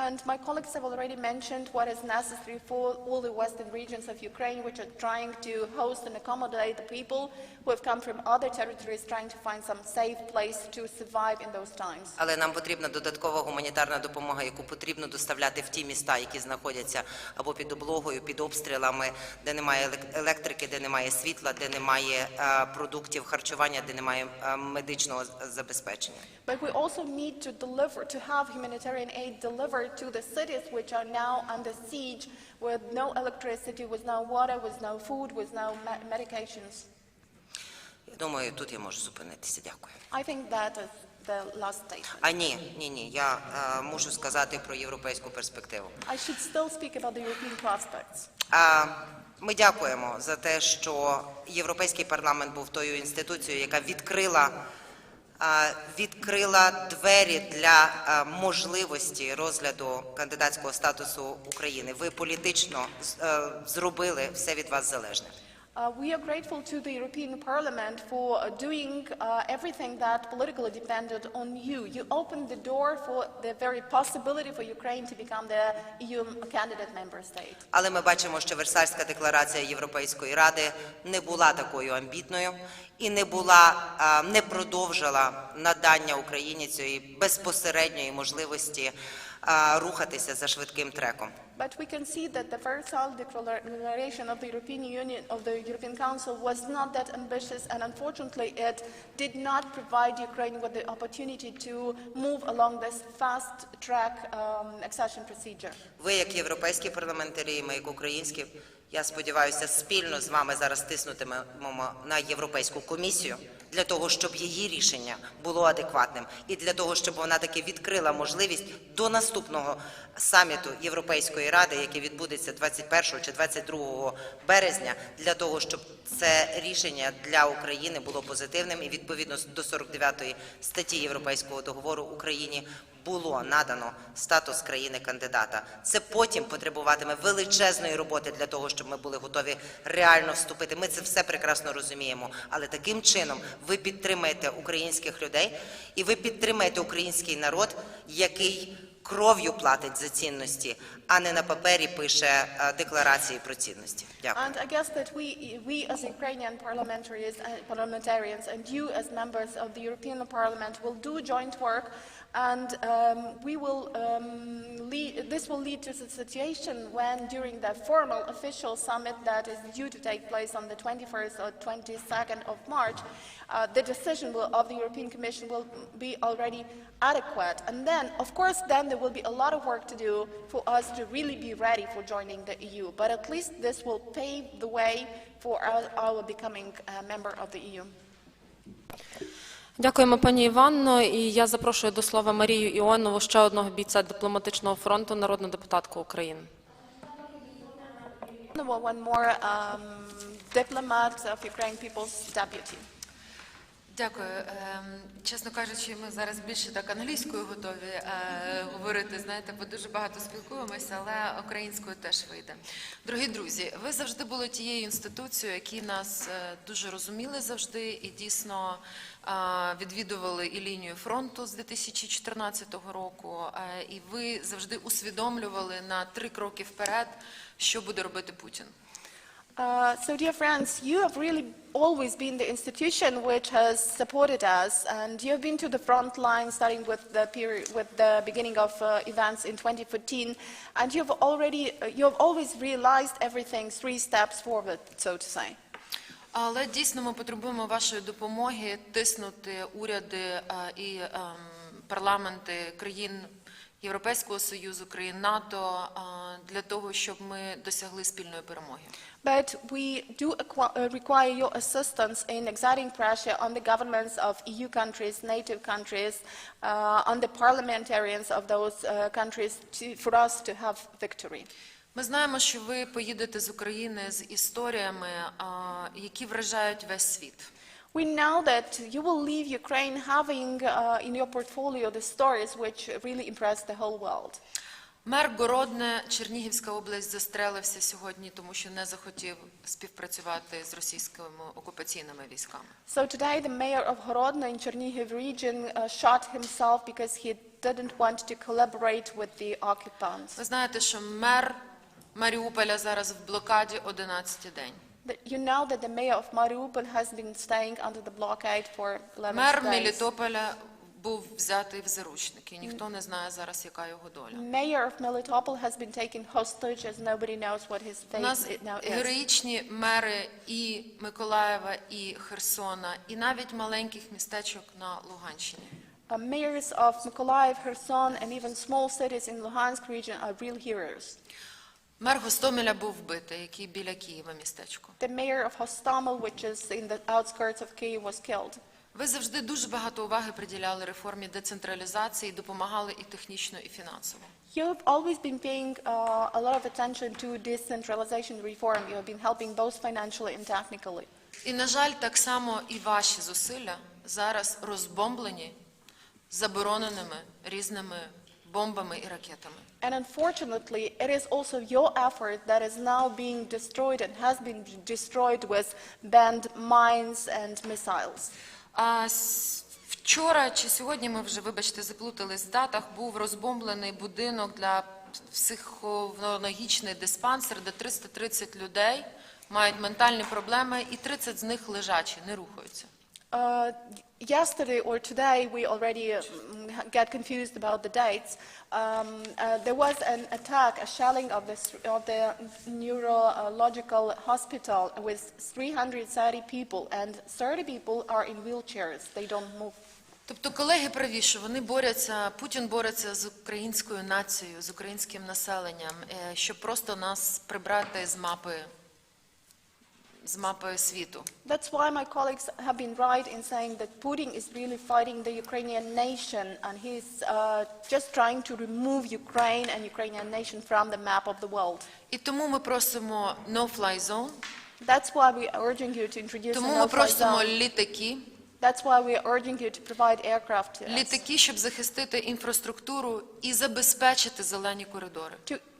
A: And my colleagues have already mentioned what is necessary for all the western regions of Ukraine, which are trying to host and accommodate the people who have come from other territories, trying to find some safe place to survive in those times.
J: Але нам потрібна додаткова гуманітарна допомога, яку потрібно доставляти в ті міста, які знаходяться або під облогою, під обстрілами, де немає електрики, де немає світла, де немає продуктів харчування, де немає медичного забезпечення.
A: But we also need to have humanitarian aid delivered to the cities which are now under siege, with no electricity, with no water, with no food, with no medications.
J: Я думаю, тут я можу зупинитися. Дякую.
A: I think that is the last statement.
J: А ні, я мушу сказати про європейську перспективу.
A: I should still speak about the European prospects.
J: Ми дякуємо за те, що Європейський парламент був тою інституцією, яка відкрила двері для можливості розгляду кандидатського статусу України. Ви політично зробили все від вас залежне.
A: We are grateful to the European Parliament for doing everything that politically depended on you. You opened the door for the very possibility for Ukraine to become the EU candidate member state.
J: Але ми бачимо, що Версальська декларація Європейської Ради не була такою амбітною і не продовжила надання Україні цієї безпосередньої можливості рухатися за швидким треком.
A: But we can see that the Versailles Declaration of the European Union, of the European Council, was not that ambitious, and unfortunately, it did not provide Ukraine with the opportunity to move along this fast-track accession procedure.
J: Ви, як європейські парламентарі, ми, як українські, я сподіваюся, спільно з вами зараз тиснутимемо на Європейську комісію для того, щоб її рішення було адекватним і для того, щоб вона таки відкрила можливість до наступного саміту Європейської Ради, який відбудеться 21 чи 22 березня, для того, щоб це рішення для України було позитивним і відповідно до 49 статті Європейського договору Україні було надано статус країни-кандидата. Це потім потребуватиме величезної роботи для того, щоб ми були готові реально вступити. Ми це все прекрасно розуміємо, але таким чином ви підтримаєте українських людей і ви підтримаєте український народ, який кров'ю платить за цінності, а не на папері пише декларації про цінності. Дякую.
A: And I guess that we as Ukrainian parliamentarians and you as members of the European Parliament will do joint work, and this will lead to the situation when, during the formal official summit that is due to take place on the 21st or 22nd of March, the decision of the European Commission will be already adequate. And then, of course, there will be a lot of work to do for us to really be ready for joining the EU. But at least this will pave the way for our becoming a member of the EU.
F: Дякуємо, пані Іванно. І я запрошую до слова Марію Іонову, ще одного бійця дипломатичного фронту, народну депутатку України.
A: One more diplomat of Ukrainian People's Deputy.
K: Дякую. Чесно кажучи, ми зараз більше так англійською готові говорити, знаєте, бо дуже багато спілкуємося, але українською теж вийде. Дорогі друзі, ви завжди були тією інституцією, які нас дуже розуміли завжди і дійсно відвідували і лінію фронту з 2014 року, і ви завжди усвідомлювали на 3 кроки вперед, що буде робити Путін.
A: So, dear friends, you have really always been the institution which has supported us, and you have been to the front line, starting with the beginning of events in 2014, and you have always realized everything 3 steps forward, so to say.
K: Але дійсно ми потребуємо вашої допомоги тиснути уряди і парламенти країн Європейського Союзу, країн НАТО для того, щоб ми досягли спільної перемоги.
A: But we do require your assistance in exerting pressure on the governments of EU countries, NATO countries, on the parliamentarians of those countries for us to have victory.
K: Ми знаємо, що ви поїдете з України з історіями, які вражають весь світ.
A: We know that you will leave Ukraine having in your portfolio the stories which really impress the whole world.
K: Мер Городне, Чернігівська область, застрелився сьогодні, тому що не захотів співпрацювати з російськими окупаційними військами.
A: So today the mayor of Horodno in Chernihiv region shot himself because he didn't want to collaborate with the occupants.
K: Ви знаєте, що мер Маріуполя зараз в блокаді 11-й день.
A: You know that the mayor of Mariupol has been staying under the blockade for 11 days.
K: Мер Мелітополя був взятий в заручники. Ніхто не знає зараз, яка його доля.
A: Mayor of Melitopol has been taken hostage, as nobody knows what his
K: У
A: fate
K: нас
A: now is.
K: героїчні мери і Миколаєва, і Херсона, і навіть маленьких містечок на Луганщині.
A: Mayors of Mykolaiv, Kherson, and even small cities in Luhansk region are real heroes.
K: Мер Гостомеля був вбитий, який біля Києва містечко.
A: The mayor of Hostomel, which is in the outskirts of Kyiv, was killed.
K: Ви завжди дуже багато уваги приділяли реформі децентралізації, допомагали і технічно, і фінансово.
A: You've always been paying a lot of attention to decentralization reform. You have been helping both financially and technically.
K: І, на жаль, так само і ваші зусилля зараз розбомблені забороненими різними бомбами і ракетами.
A: And unfortunately, it is also your effort that is now being destroyed and has been destroyed with banned mines and missiles.
K: Вчора чи сьогодні, ми вже, вибачте, заплутались в датах, був розбомблений будинок для психонологічний диспансер, де 330 людей мають ментальні проблеми, і 30 з них лежачі, не рухаються.
A: Yesterday or today, we already get confused about the dates. There was an attack, a shelling of the neurological hospital with 330 people, and 30 people are in wheelchairs. They don't move.
K: Тобто колеги праві, що вони борються, Путін бореться з українською нацією, з українським населенням, щоб просто нас прибрати з мапи світу.
A: That's why my colleagues have been right in saying that Putin is really fighting the Ukrainian nation, and he's just trying to remove Ukraine and Ukrainian nation from the map of the world.
K: І тому ми просимо no-fly zone.
A: That's why we are urging you to introduce a
K: Тому ми
A: no-fly
K: просимо
A: zone.
K: літаки.
A: That's why we are urging you to provide aircraft to us.
K: Літаки, щоб захистити інфраструктуру і забезпечити зелені коридори.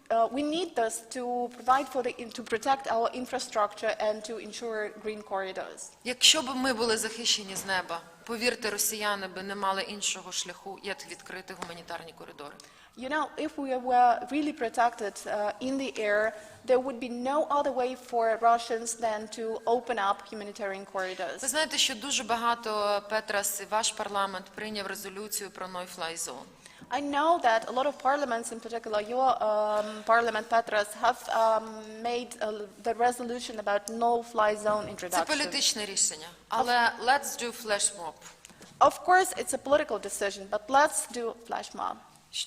A: We need this to provide to protect our infrastructure and to ensure green corridors.
K: Якщо б ми були захищені з неба, повірте, росіяни би не мали іншого шляху, як відкрити гуманітарні коридори.
A: You know, if we were really protected in the air, there would be no other way for Russians than to open up humanitarian corridors.
K: Ви знаєте, що дуже багато, Петрас, і ваш парламент прийняв резолюцію про no-fly zone.
A: I know that a lot of parliaments, in particular your parliament, Petras, have made the resolution about no-fly zone
K: Це
A: introduction.
K: політичне рішення, але let's do flash mob.
A: Of course, it's a political decision, but let's do flash mob.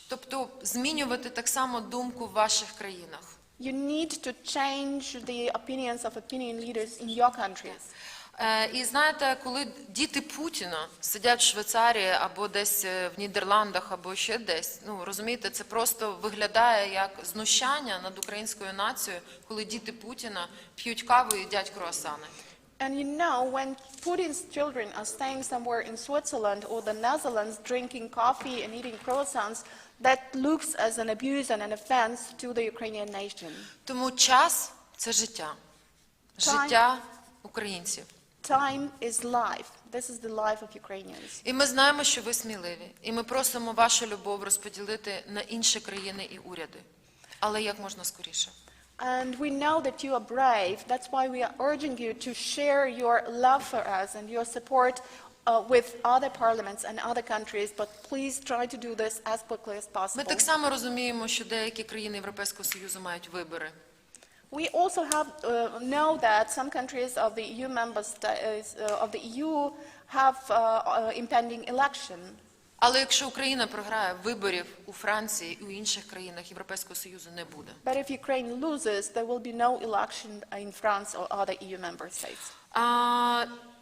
K: Тобто змінювати так само думку в ваших країнах.
A: You need to change the opinions of opinion leaders in your countries.
K: І знаєте, коли діти Путіна сидять в Швейцарії або десь в Нідерландах, або ще десь, ну, розумієте, це просто виглядає як знущання над українською нацією, коли діти Путіна п'ють каву і їдять круасани.
A: And you know, when Putin's children are staying somewhere in Switzerland or the Netherlands drinking coffee and eating croissants, that looks as an abuse and an offense to the Ukrainian nation.
K: Тому час – це життя. Життя українців.
A: Time is life. This is the life of Ukrainians.
K: І ми знаємо, що ви сміливі. І ми просимо вашу любов розподілити на інші країни і уряди. Але як можна скоріше.
A: And we know that you are brave. That's why we are urging you to share your love for us and your support with other parliaments and other countries, but please try to do this as quickly as possible.
K: Ми так само розуміємо, що деякі країни Європейського Союзу мають вибори.
A: We also know that some countries of the EU member states of the EU have impending election.
K: Але якщо Україна програє, виборів у Франції і у інших країнах Європейського Союзу не буде.
A: But if Ukraine loses, there will be no election in France or other EU member states.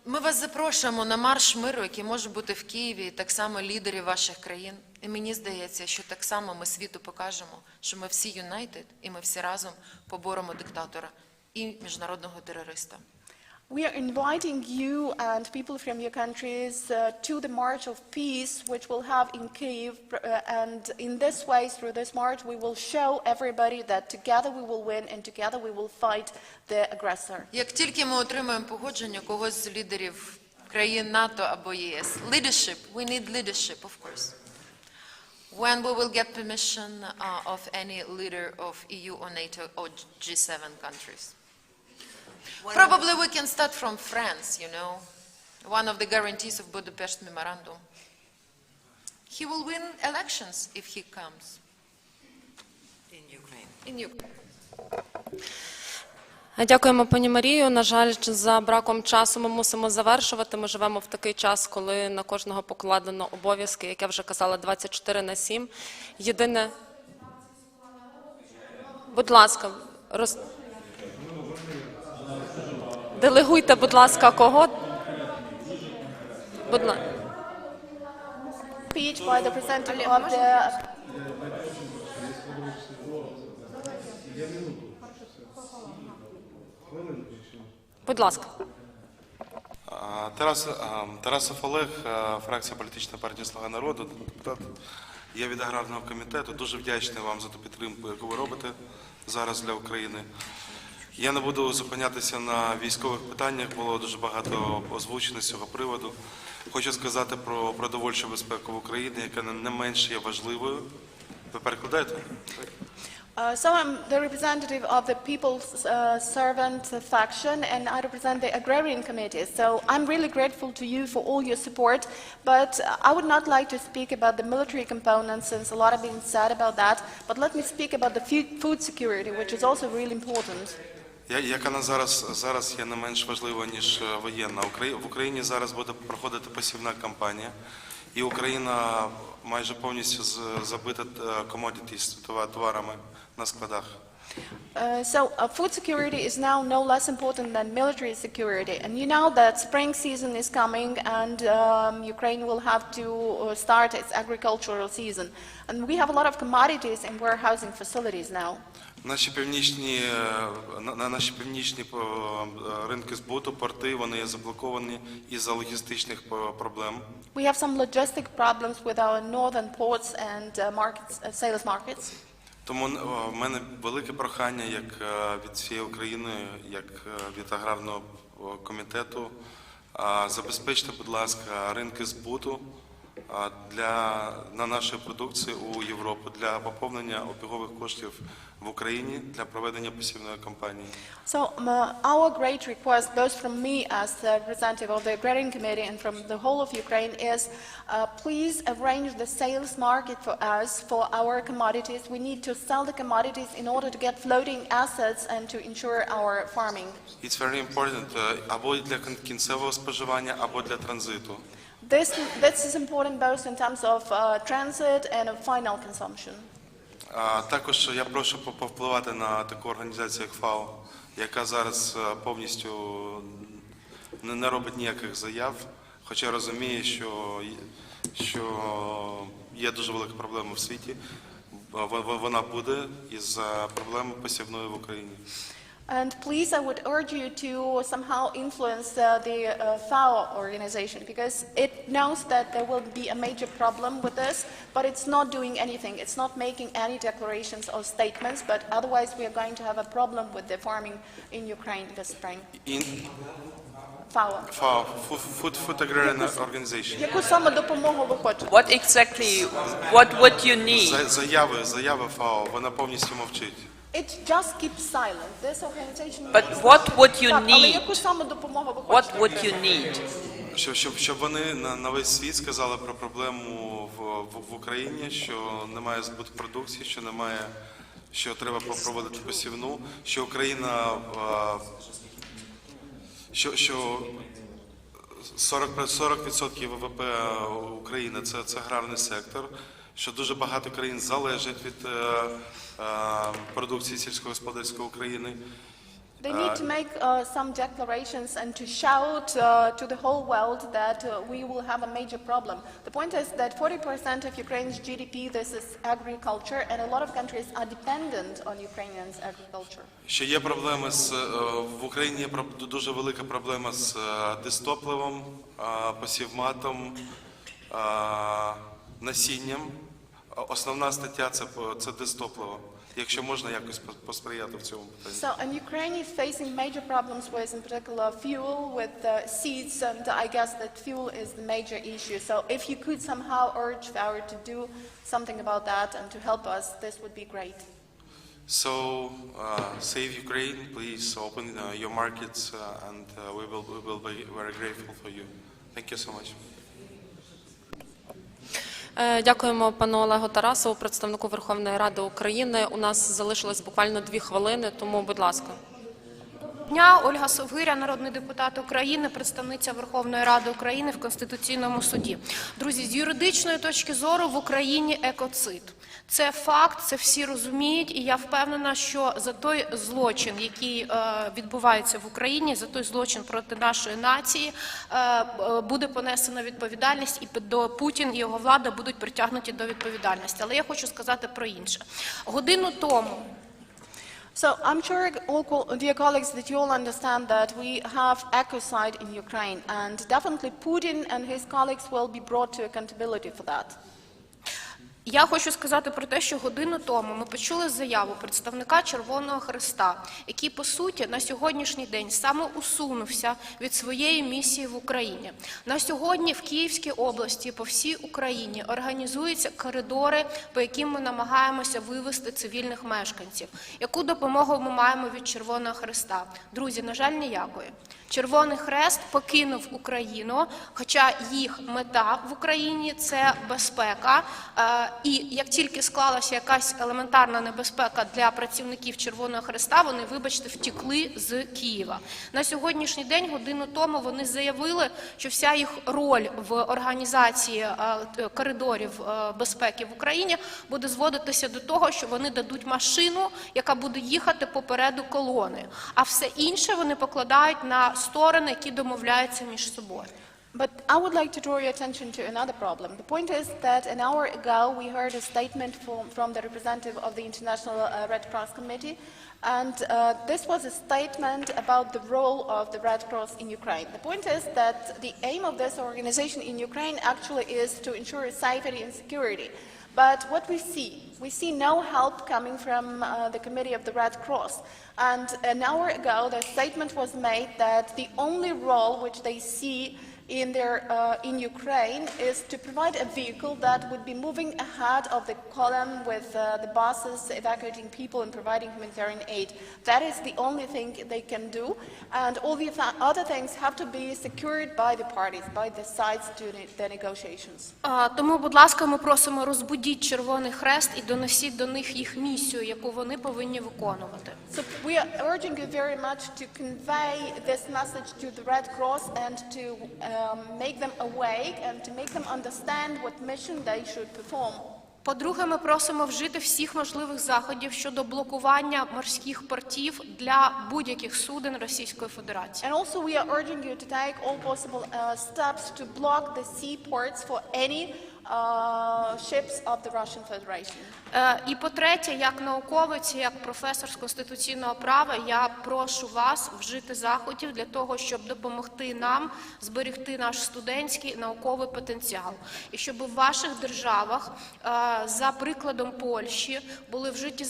K: Ми вас запрошуємо на марш миру, який може бути в Києві, так само лідерів ваших країн. І мені здається, що так само ми світу покажемо, що ми всі united, і ми всі разом поборемо диктатора і міжнародного терориста.
A: We are inviting you and people from your countries to the March of Peace, which we'll have in Kyiv. And in this way, through this march, we will show everybody that together we will win and together we will fight the aggressor.
K: Як тільки ми отримаємо погодження когось з лідерів країн НАТО або ЄС, leadership, we need leadership, of course. When we will get permission of any leader of EU or NATO or G7 countries. Probably we can start from France, you know, one of the guarantees of Budapest Memorandum. He will win elections if he comes.
J: In Ukraine.
K: In Ukraine.
F: Дякуємо, пані Марію. На жаль, за браком часу ми мусимо завершувати. Ми живемо в такий час, коли на кожного покладено обов'язки, як я вже казала, 24/7. Єдине... Будь ласка, делегуйте, будь ласка, кого? Будь ласка.
A: Speech by the representative of the
F: Будь ласка.
L: Тарасов Олег, фракція політичної партії «Слуга народу», депутат. Я від аграрного комітету. Дуже вдячний вам за ту підтримку, яку ви робите зараз для України. Я не буду зупинятися на військових питаннях, було дуже багато озвучено з цього приводу. Хочу сказати про продовольчу безпеку в Україні, яка не менш є важливою. Ви перекладаєте?
A: So I'm the representative of the People's Servant faction, and I represent the Agrarian Committee. So I'm really grateful to you for all your support, but I would not like to speak about the military components, since a lot has been said about that. But let me speak about the food security, which is also really important.
L: Яка зараз є не менш важлива, ніж воєнна. В Україні зараз буде проходити посівна кампанія, і Україна майже повністю забита commodities, товарами на складах.
A: So food security is now no less important than military security. And you know that spring season is coming, and Ukraine will have to start its agricultural season. And we have a lot of commodities in warehousing facilities now.
L: Наші північні ринки збуту, порти, вони є заблоковані із-за логістичних проблем.
A: We have some logistic problems with our northern ports and sales markets.
L: Тому в мене велике прохання, як від всієї України, як від аграрного комітету, забезпечте, будь ласка, ринки збуту на нашої продукції у Європу, для поповнення обігових коштів в Україні, для проведення посівної кампанії.
A: So our great request, both from me as the representative of the Agrarian Committee and from the whole of Ukraine, is please arrange the sales market for us, for our commodities. We need to sell the commodities in order to get floating assets and to ensure our farming.
L: It's very important, або для кінцевого споживання, або для транзиту.
A: This is important both in terms of transit and of final consumption.
L: Також я прошу повпливати на таку організацію, як ФАО, яка зараз повністю не робить ніяких заяв, хоча розуміє, що є дуже велика проблема в світі. Вона буде із-за проблеми посівної в Україні.
A: And please, I would urge you to somehow influence the FAO organization, because it knows that there will be a major problem with this, but it's not doing anything. It's not making any declarations or statements, but otherwise we are going to have a problem with the farming in Ukraine this spring. FAO.
L: FAO, Food Agrarian Organization.
A: Яку саме допомогу ви хочете?
G: What exactly, what would you need?
L: Заяви FAO, вона повністю мовчить.
A: It just keeps silent. This organization.
G: But what would you
A: Але
G: need?
A: яку саме допомогу ви
G: What
A: хочете?
G: would you need?
L: Щоб вони на весь світ сказали про проблему в Україні, що немає збуту продукції, що треба проводити посівну, що Україна, що 40% ВВП України – це аграрний сектор, що дуже багато країн залежать від продукції сільськогосподарської України.
A: They need to make some declarations and to shout to the whole world that we will have a major problem. The point is that 40% of Ukraine's GDP, this is agriculture, and a lot of countries are dependent on Ukrainians' agriculture.
L: Ще є проблеми в Україні, є дуже велика проблема з дистопливом, посівматом, насінням. Основна стаття – це дистопливо. Якщо можна якось посприяти в цьому питанні.
A: So, and Ukraine is facing major problems with, in particular, fuel, with seeds, and I guess that fuel is the major issue. So, if you could somehow urge FAO to do something about that and to help us, this would be great.
L: So, save Ukraine, please open your markets, and we will be very grateful for you. Thank you so much.
F: Дякуємо пану Олегу Тарасову, представнику Верховної Ради України. У нас залишилось буквально 2 хвилини, тому, будь ласка.
M: дня. Ольга Совгиря, народний депутат України, представниця Верховної Ради України в Конституційному суді. Друзі, з юридичної точки зору в Україні екоцид. Це факт, це всі розуміють, і я впевнена, що за той злочин, який відбувається в Україні, за той злочин проти нашої нації, буде понесена відповідальність, і Путін і його влада будуть притягнуті до відповідальності. Але я хочу сказати про інше. Годину тому.
A: So I'm sure, dear colleagues, that you all understand that we have ecocide in Ukraine, and definitely Putin and his colleagues will be brought to accountability for that.
M: Я хочу сказати про те, що годину тому ми почули заяву представника Червоного Хреста, який, по суті, на сьогоднішній день самоусунувся від своєї місії в Україні. На сьогодні в Київській області, по всій Україні організуються коридори, по яким ми намагаємося вивести цивільних мешканців. Яку допомогу ми маємо від Червоного Хреста? Друзі, на жаль, ніякої. Червоний Хрест покинув Україну, хоча їх мета в Україні – це безпека. І як тільки склалася якась елементарна небезпека для працівників Червоного Хреста, вони, вибачте, втекли з Києва. На сьогоднішній день, годину тому, вони заявили, що вся їх роль в організації коридорів безпеки в Україні буде зводитися до того, що вони дадуть машину, яка буде їхати попереду колони. А все інше вони покладають на сторони, які домовляються між собою.
A: But I would like to draw your attention to another problem. The point is that an hour ago we heard a statement from the representative of the International Red Cross Committee, and this was a statement about the role of the Red Cross in Ukraine. The point is that the aim of this organization in Ukraine actually is to ensure safety and security. But what we see no help coming from the Committee of the Red Cross. And an hour ago the statement was made that the only role which they see in Ukraine is to provide a vehicle that would be moving ahead of the column with the buses evacuating people and providing humanitarian aid. That is the only thing they can do, and all the other things have to be secured by the parties, by the sides to the negotiations.
M: Тому, будь ласка, ми просимо розбудіть Червоний Хрест і доносіть до них їх місію, яку вони повинні виконувати.
A: So we are urging you very much to convey this message to the Red Cross and to make them awake and to make them understand what mission they should perform.
M: По-друге, ми просимо вжити всіх можливих заходів щодо блокування морських портів для будь-яких суден Російської Федерації.
A: And also we are urging you to take all possible steps to block the seaports for any ships of the Russian Federation.
M: І по-третє, як науковець, як професор з конституційного права, я прошу вас вжити заходів для того, щоб допомогти нам зберегти наш студентський науковий потенціал. І щоб в ваших державах, за прикладом Польщі, були вжиті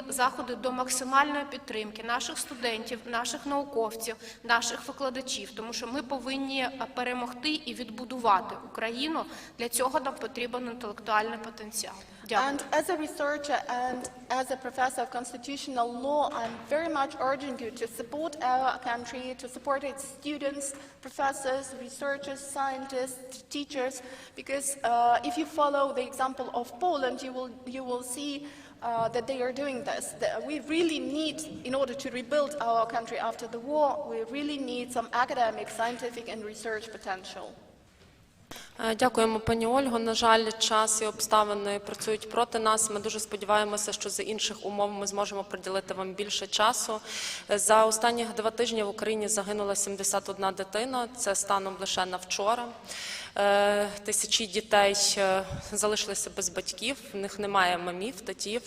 M: заходи до максимальної підтримки наших студентів, наших науковців, наших викладачів, тому що ми повинні перемогти і відбудувати Україну. Для цього нам потрібен інтелектуальний потенціал.
A: And as a researcher and as a professor of constitutional law, I'm very much urging you to support our country, to support its students, professors, researchers, scientists, teachers, because if you follow the example of Poland, you will see that they are doing this. We really need, in order to rebuild our country after the war, we really need some academic, scientific and research potential.
F: Дякуємо, пані Ольго. На жаль, час і обставини працюють проти нас. Ми дуже сподіваємося, що за інших умов ми зможемо приділити вам більше часу. За останні 2 тижні в Україні загинула 71 дитина. Це станом лише на вчора. Тисячі дітей залишилися без батьків, в них немає мамів, татів.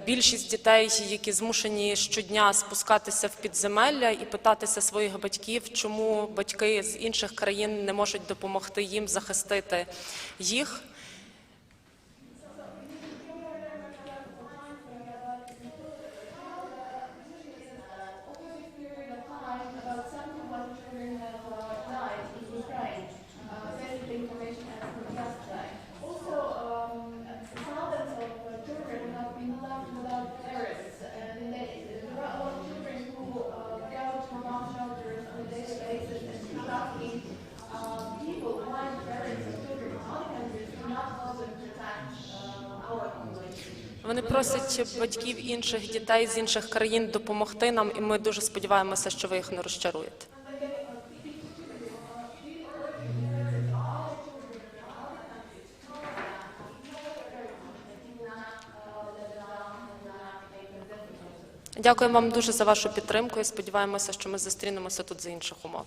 F: Більшість дітей, які змушені щодня спускатися в підземелля і питатися своїх батьків, чому батьки з інших країн не можуть допомогти їм захистити їх. Вони просять батьків інших дітей з інших країн допомогти нам, і ми дуже сподіваємося, що ви їх не розчаруєте. Дякую вам дуже за вашу підтримку і сподіваємося, що ми зустрінемося тут за інших умов.